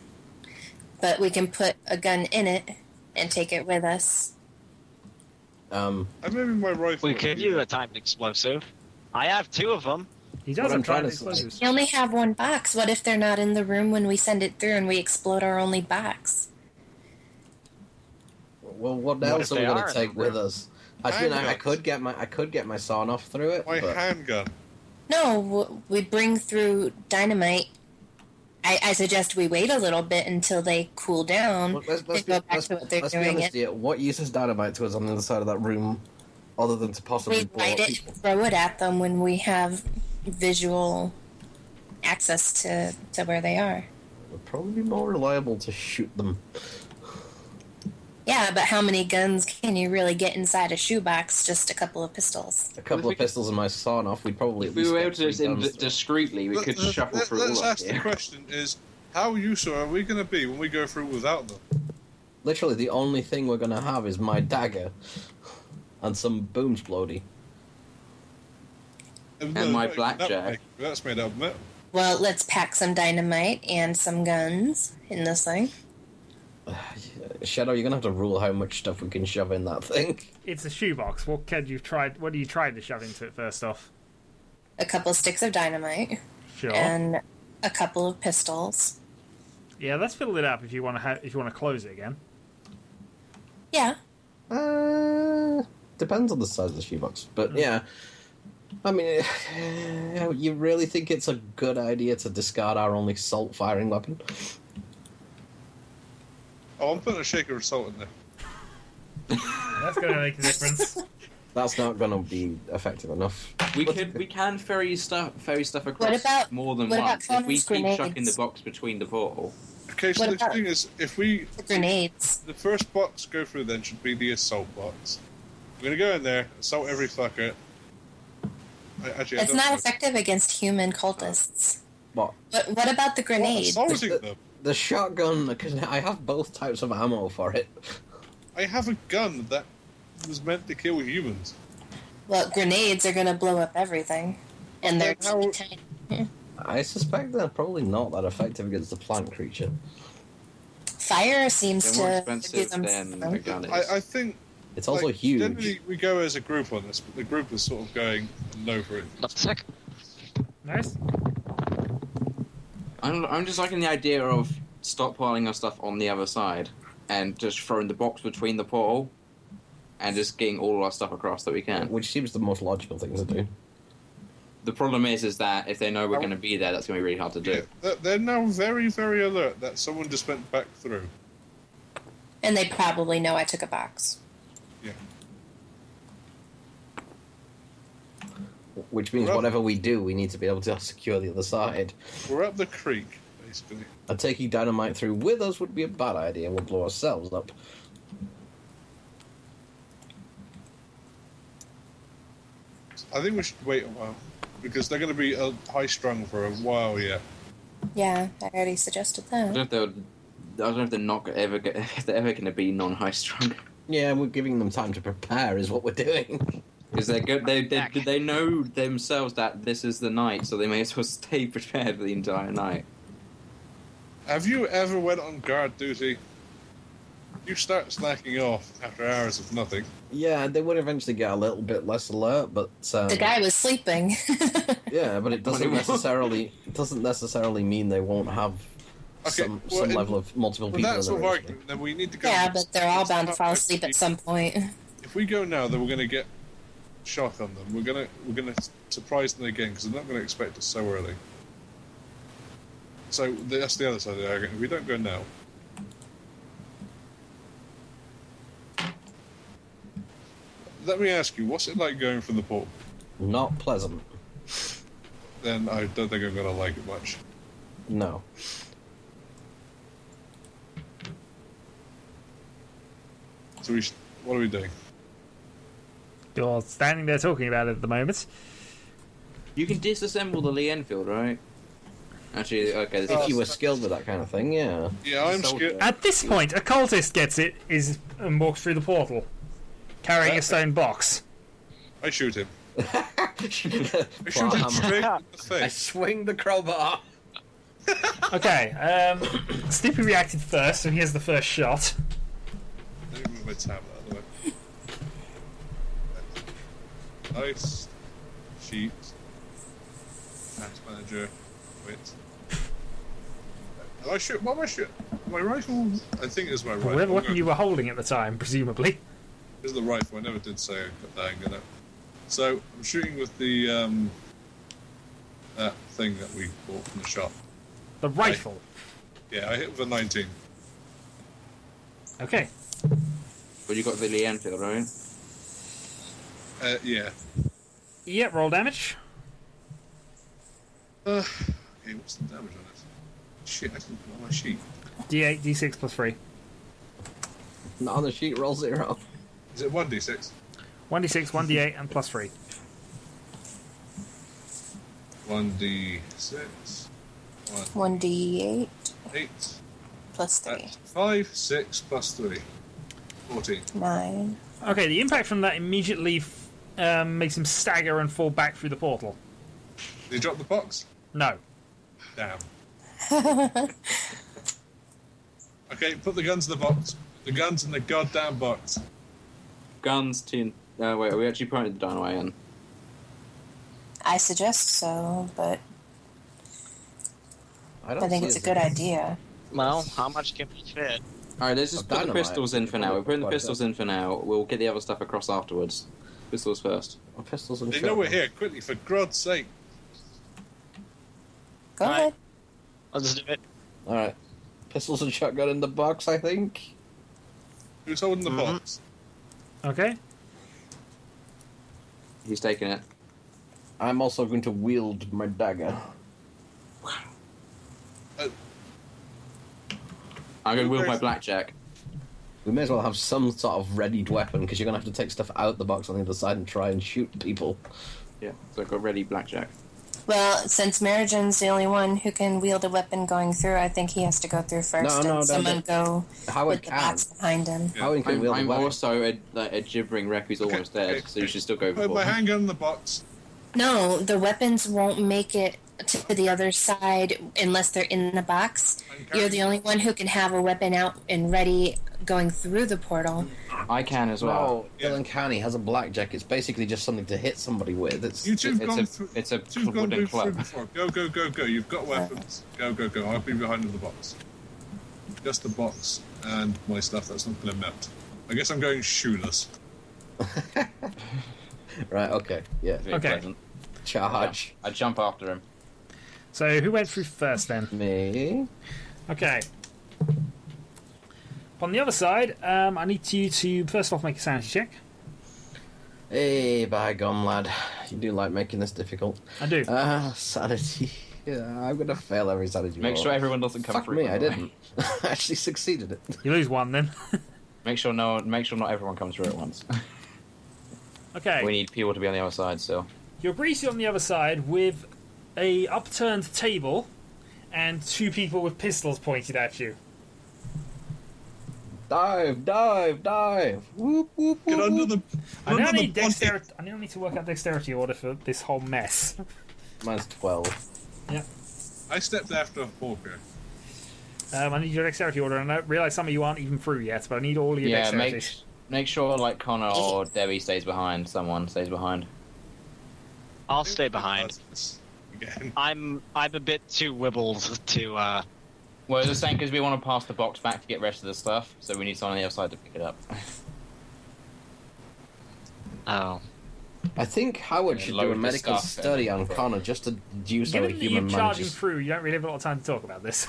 But we can put a gun in it and take it with us. And maybe my rifle. We could use a timed explosive. I have 2 of them. He does What I'm have trying timed to say- explosives. We only have one box. What if they're not in the room when we send it through and we explode our only box? Well, what else if are we they going are to in take the with room? us? I mean, I Handguns. could get my sawn off through it. My but handgun. No, we bring through dynamite. I suggest we wait a little bit until they cool down Look, let's and go back to what they're let's be doing. honest here. What use is dynamite to us on the other side of that room, other than to possibly We blow light up it, people? throw it at them when we have visual access to where they are. It would probably be more reliable to shoot them. Yeah, but how many guns can you really get inside a shoebox? Just a couple of pistols. A couple of pistols and my sawn off, we'd probably If at we least were get able to do this 3 guns through. discreetly, we could shuffle through Let's all of ask the here. question: is how useful are we going to be when we go through without them? Literally, the only thing we're going to have is my dagger and some boom splody. And my blackjack. That's made out of metal. Well, let's pack some dynamite and some guns in this thing. Shadow, you're going to have to rule how much stuff we can shove in that thing. It's a shoebox. What are you trying to shove into it first off? A couple sticks of dynamite Sure. and a couple of pistols. Yeah, let's fill it up if you want to close it again. Yeah. Depends on the size of the shoebox. But yeah, I mean, you really think it's a good idea to discard our only salt firing weapon? Oh, I'm putting a shaker of salt in there. That's going to make a difference. That's not going to be effective enough. We can ferry stuff across What about- more than what about once. If we Connor's keep chucking the grenades? box between the portal. Okay, so What the about- thing is, if we Grenades. the first box go through, then should be the assault box. We're gonna go in there, assault every fucker. Actually, I It's don't not know. effective against human cultists. What? But what about the What, grenade? assaulting them. The shotgun, because I have both types of ammo for it. I have a gun that was meant to kill humans. Well, grenades are going to blow up everything. And they're How- tiny. I suspect they're probably not that effective against the plant creature. Fire seems They're more to expensive do them. than a gun is. I think It's also like, huge. generally we go as a group on this, but the group is sort of going no for it. Let's check. Nice. I'm just liking the idea of stockpiling our stuff on the other side and just throwing the box between the portal and just getting all our stuff across that we can. Which seems the most logical thing to do. The problem is that if they know we're going to be there, that's going to be really hard to do. They're now very, very alert that someone just went back through. And they probably know I took a box. Yeah. Which means Right. whatever we do, we need to be able to secure the other side. We're up the creek, basically. And taking dynamite through with us would be a bad idea. We'll blow ourselves up. I think we should wait a while because they're going to be high strung for a while yet. Yeah, I already suggested I that. don't know if they're not ever if they're ever going to be non-high strung Yeah, we're giving them time to prepare, is what we're doing. because they're good. They know themselves that this is the night, so they may as well stay prepared for the entire night. Have you ever went on guard duty? You start slacking off after hours of nothing. Yeah, they would eventually get a little bit less alert, but The guy was sleeping. yeah, but it doesn't necessarily mean they won't have Okay, some well, level of multiple With people. that in sort of their argument, then we need to go. Yeah, but they're all bound to fall asleep at some point. If we go now, then we're going to get shock on them. We're gonna surprise them again because they're not going to expect us so early. So that's the other side of the argument. If we don't go now, let me ask you, what's it like going from the port? Not pleasant. Then I don't think I'm going to like it much. No. So what are we doing? You're standing there talking about it at the moment. You can disassemble the Lee Enfield, right? Actually, okay. If you were skilled with that kind of thing, yeah. Yeah, I'm scared. At this point, a cultist gets it and walks through the portal, carrying a stone box. I shoot him. I shoot him Plum. straight in the I face. swing the crowbar. Okay, Snoopy reacted first, so he has the first shot. Let me move my tab out of the way. Ice. Sheet. Task manager. Wait. Am I shoot? What am I shooting? My rifle? I think it's my rifle. Whatever weapon you were holding at the time, presumably. This is the rifle. I never did say I got the hang of that. So I'm shooting with the that thing that we bought from the shop. The rifle. Yeah, I hit with a 19. Okay. But you got the Lee Enfield, right? Yeah. Yeah, roll damage. Okay, what's the damage on it? Shit, I didn't put it on my sheet. D8, D6 plus 3. Not on the sheet, roll 0. Is it 1d6? 1d6, 1d8, and plus 3. 1d6. 1d8 8. plus 3. That's 5, 6 plus 3. 14. 9. Okay, the impact from that immediately makes him stagger and fall back through the portal. Did you drop the box? No. Damn. Okay, put the guns in the box. The guns in the goddamn box. Guns, tin. Wait, are we actually putting the dynamite in? I suggest so, but I don't think see it's a it good as- idea. Well, how much can we fit? Alright, let's just put the Dynamite. pistols in for now. We're putting the Quite a pistols bit. in for now. We'll get the other stuff across afterwards. Pistols first. Oh, pistols and They shit. know we're here. Quickly, for God's sake. Go Alright. ahead. Let's do it. Alright. Pistols and shotgun in the box, I think. Who's holding the box? Okay. He's taking it. I'm also going to wield my dagger. I'm going to wield my Where's- blackjack. We may as well have some sort of readied weapon, because you're going to have to take stuff out the box on the other side and try and shoot people. Yeah, so I've got ready blackjack. Well, since Marijan's the only one who can wield a weapon going through, I think he has to go through first, No, and someone go Howard with the can. box behind him. Howard can wield I'm a weapon. also a gibbering wreck who's almost okay, dead, so you should still go Put my before. handgun in the box. No, the weapons won't make it to the other side unless they're in the box. You're the only one who can have a weapon out and ready going through the portal. I can as well. No, Dylan Carney has a blackjack. It's basically just something to hit somebody with. It's You two've It's gone a- through. it's a You've gone wooden through club. before. Go, go, go, go. You've got weapons. Go, go, go. I'll be behind the box. Just the box and my stuff that's not going to melt. I guess I'm going shoeless. right. Okay, yeah. Very Okay. pleasant. Charge I jump after him. So who went through first then? me. Okay. On the other side, I need you to first off make a sanity check. Hey, by gum, lad. You do like making this difficult. I do. Sanity. Yeah, I'm gonna fail every sanity Make roll. sure everyone doesn't come Fuck through. me, by I the way. didn't. I actually succeeded it. You lose one then. Make sure not everyone comes through at once. Okay. We need people to be on the other side still. You're briefly on the other side with a upturned table and two people with pistols pointed at you. Dive, dive, dive! Whoop, whoop, whoop. Get under the. I now under the need body. dexterity. I now need to work out dexterity order for this whole mess. Mine's 12. I stepped after a Hawker. I need your dexterity order, and I realise some of you aren't even through yet, but I need all of your Yeah, dexterity. make sure like Connor or Debbie stays behind. Someone stays behind. I'll stay behind. Again. I'm a bit too wibbled to. Well, it's the same because we want to pass the box back to get rest of the stuff, so we need someone on the other side to pick it up. Oh. I think Howard Yeah, should load do a the medical stuff in. study on Connor just to deduce how a Given that you're human charging manages. through, you don't really have a lot of time to talk about this.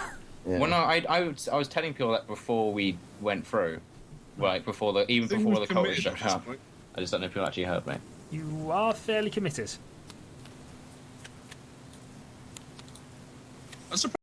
Yeah. Well, no, I was telling people that before we went through, like before the I think before the we've cultists committed showed at this up. point. I just don't know if people actually heard me. You are fairly committed. I'm surprised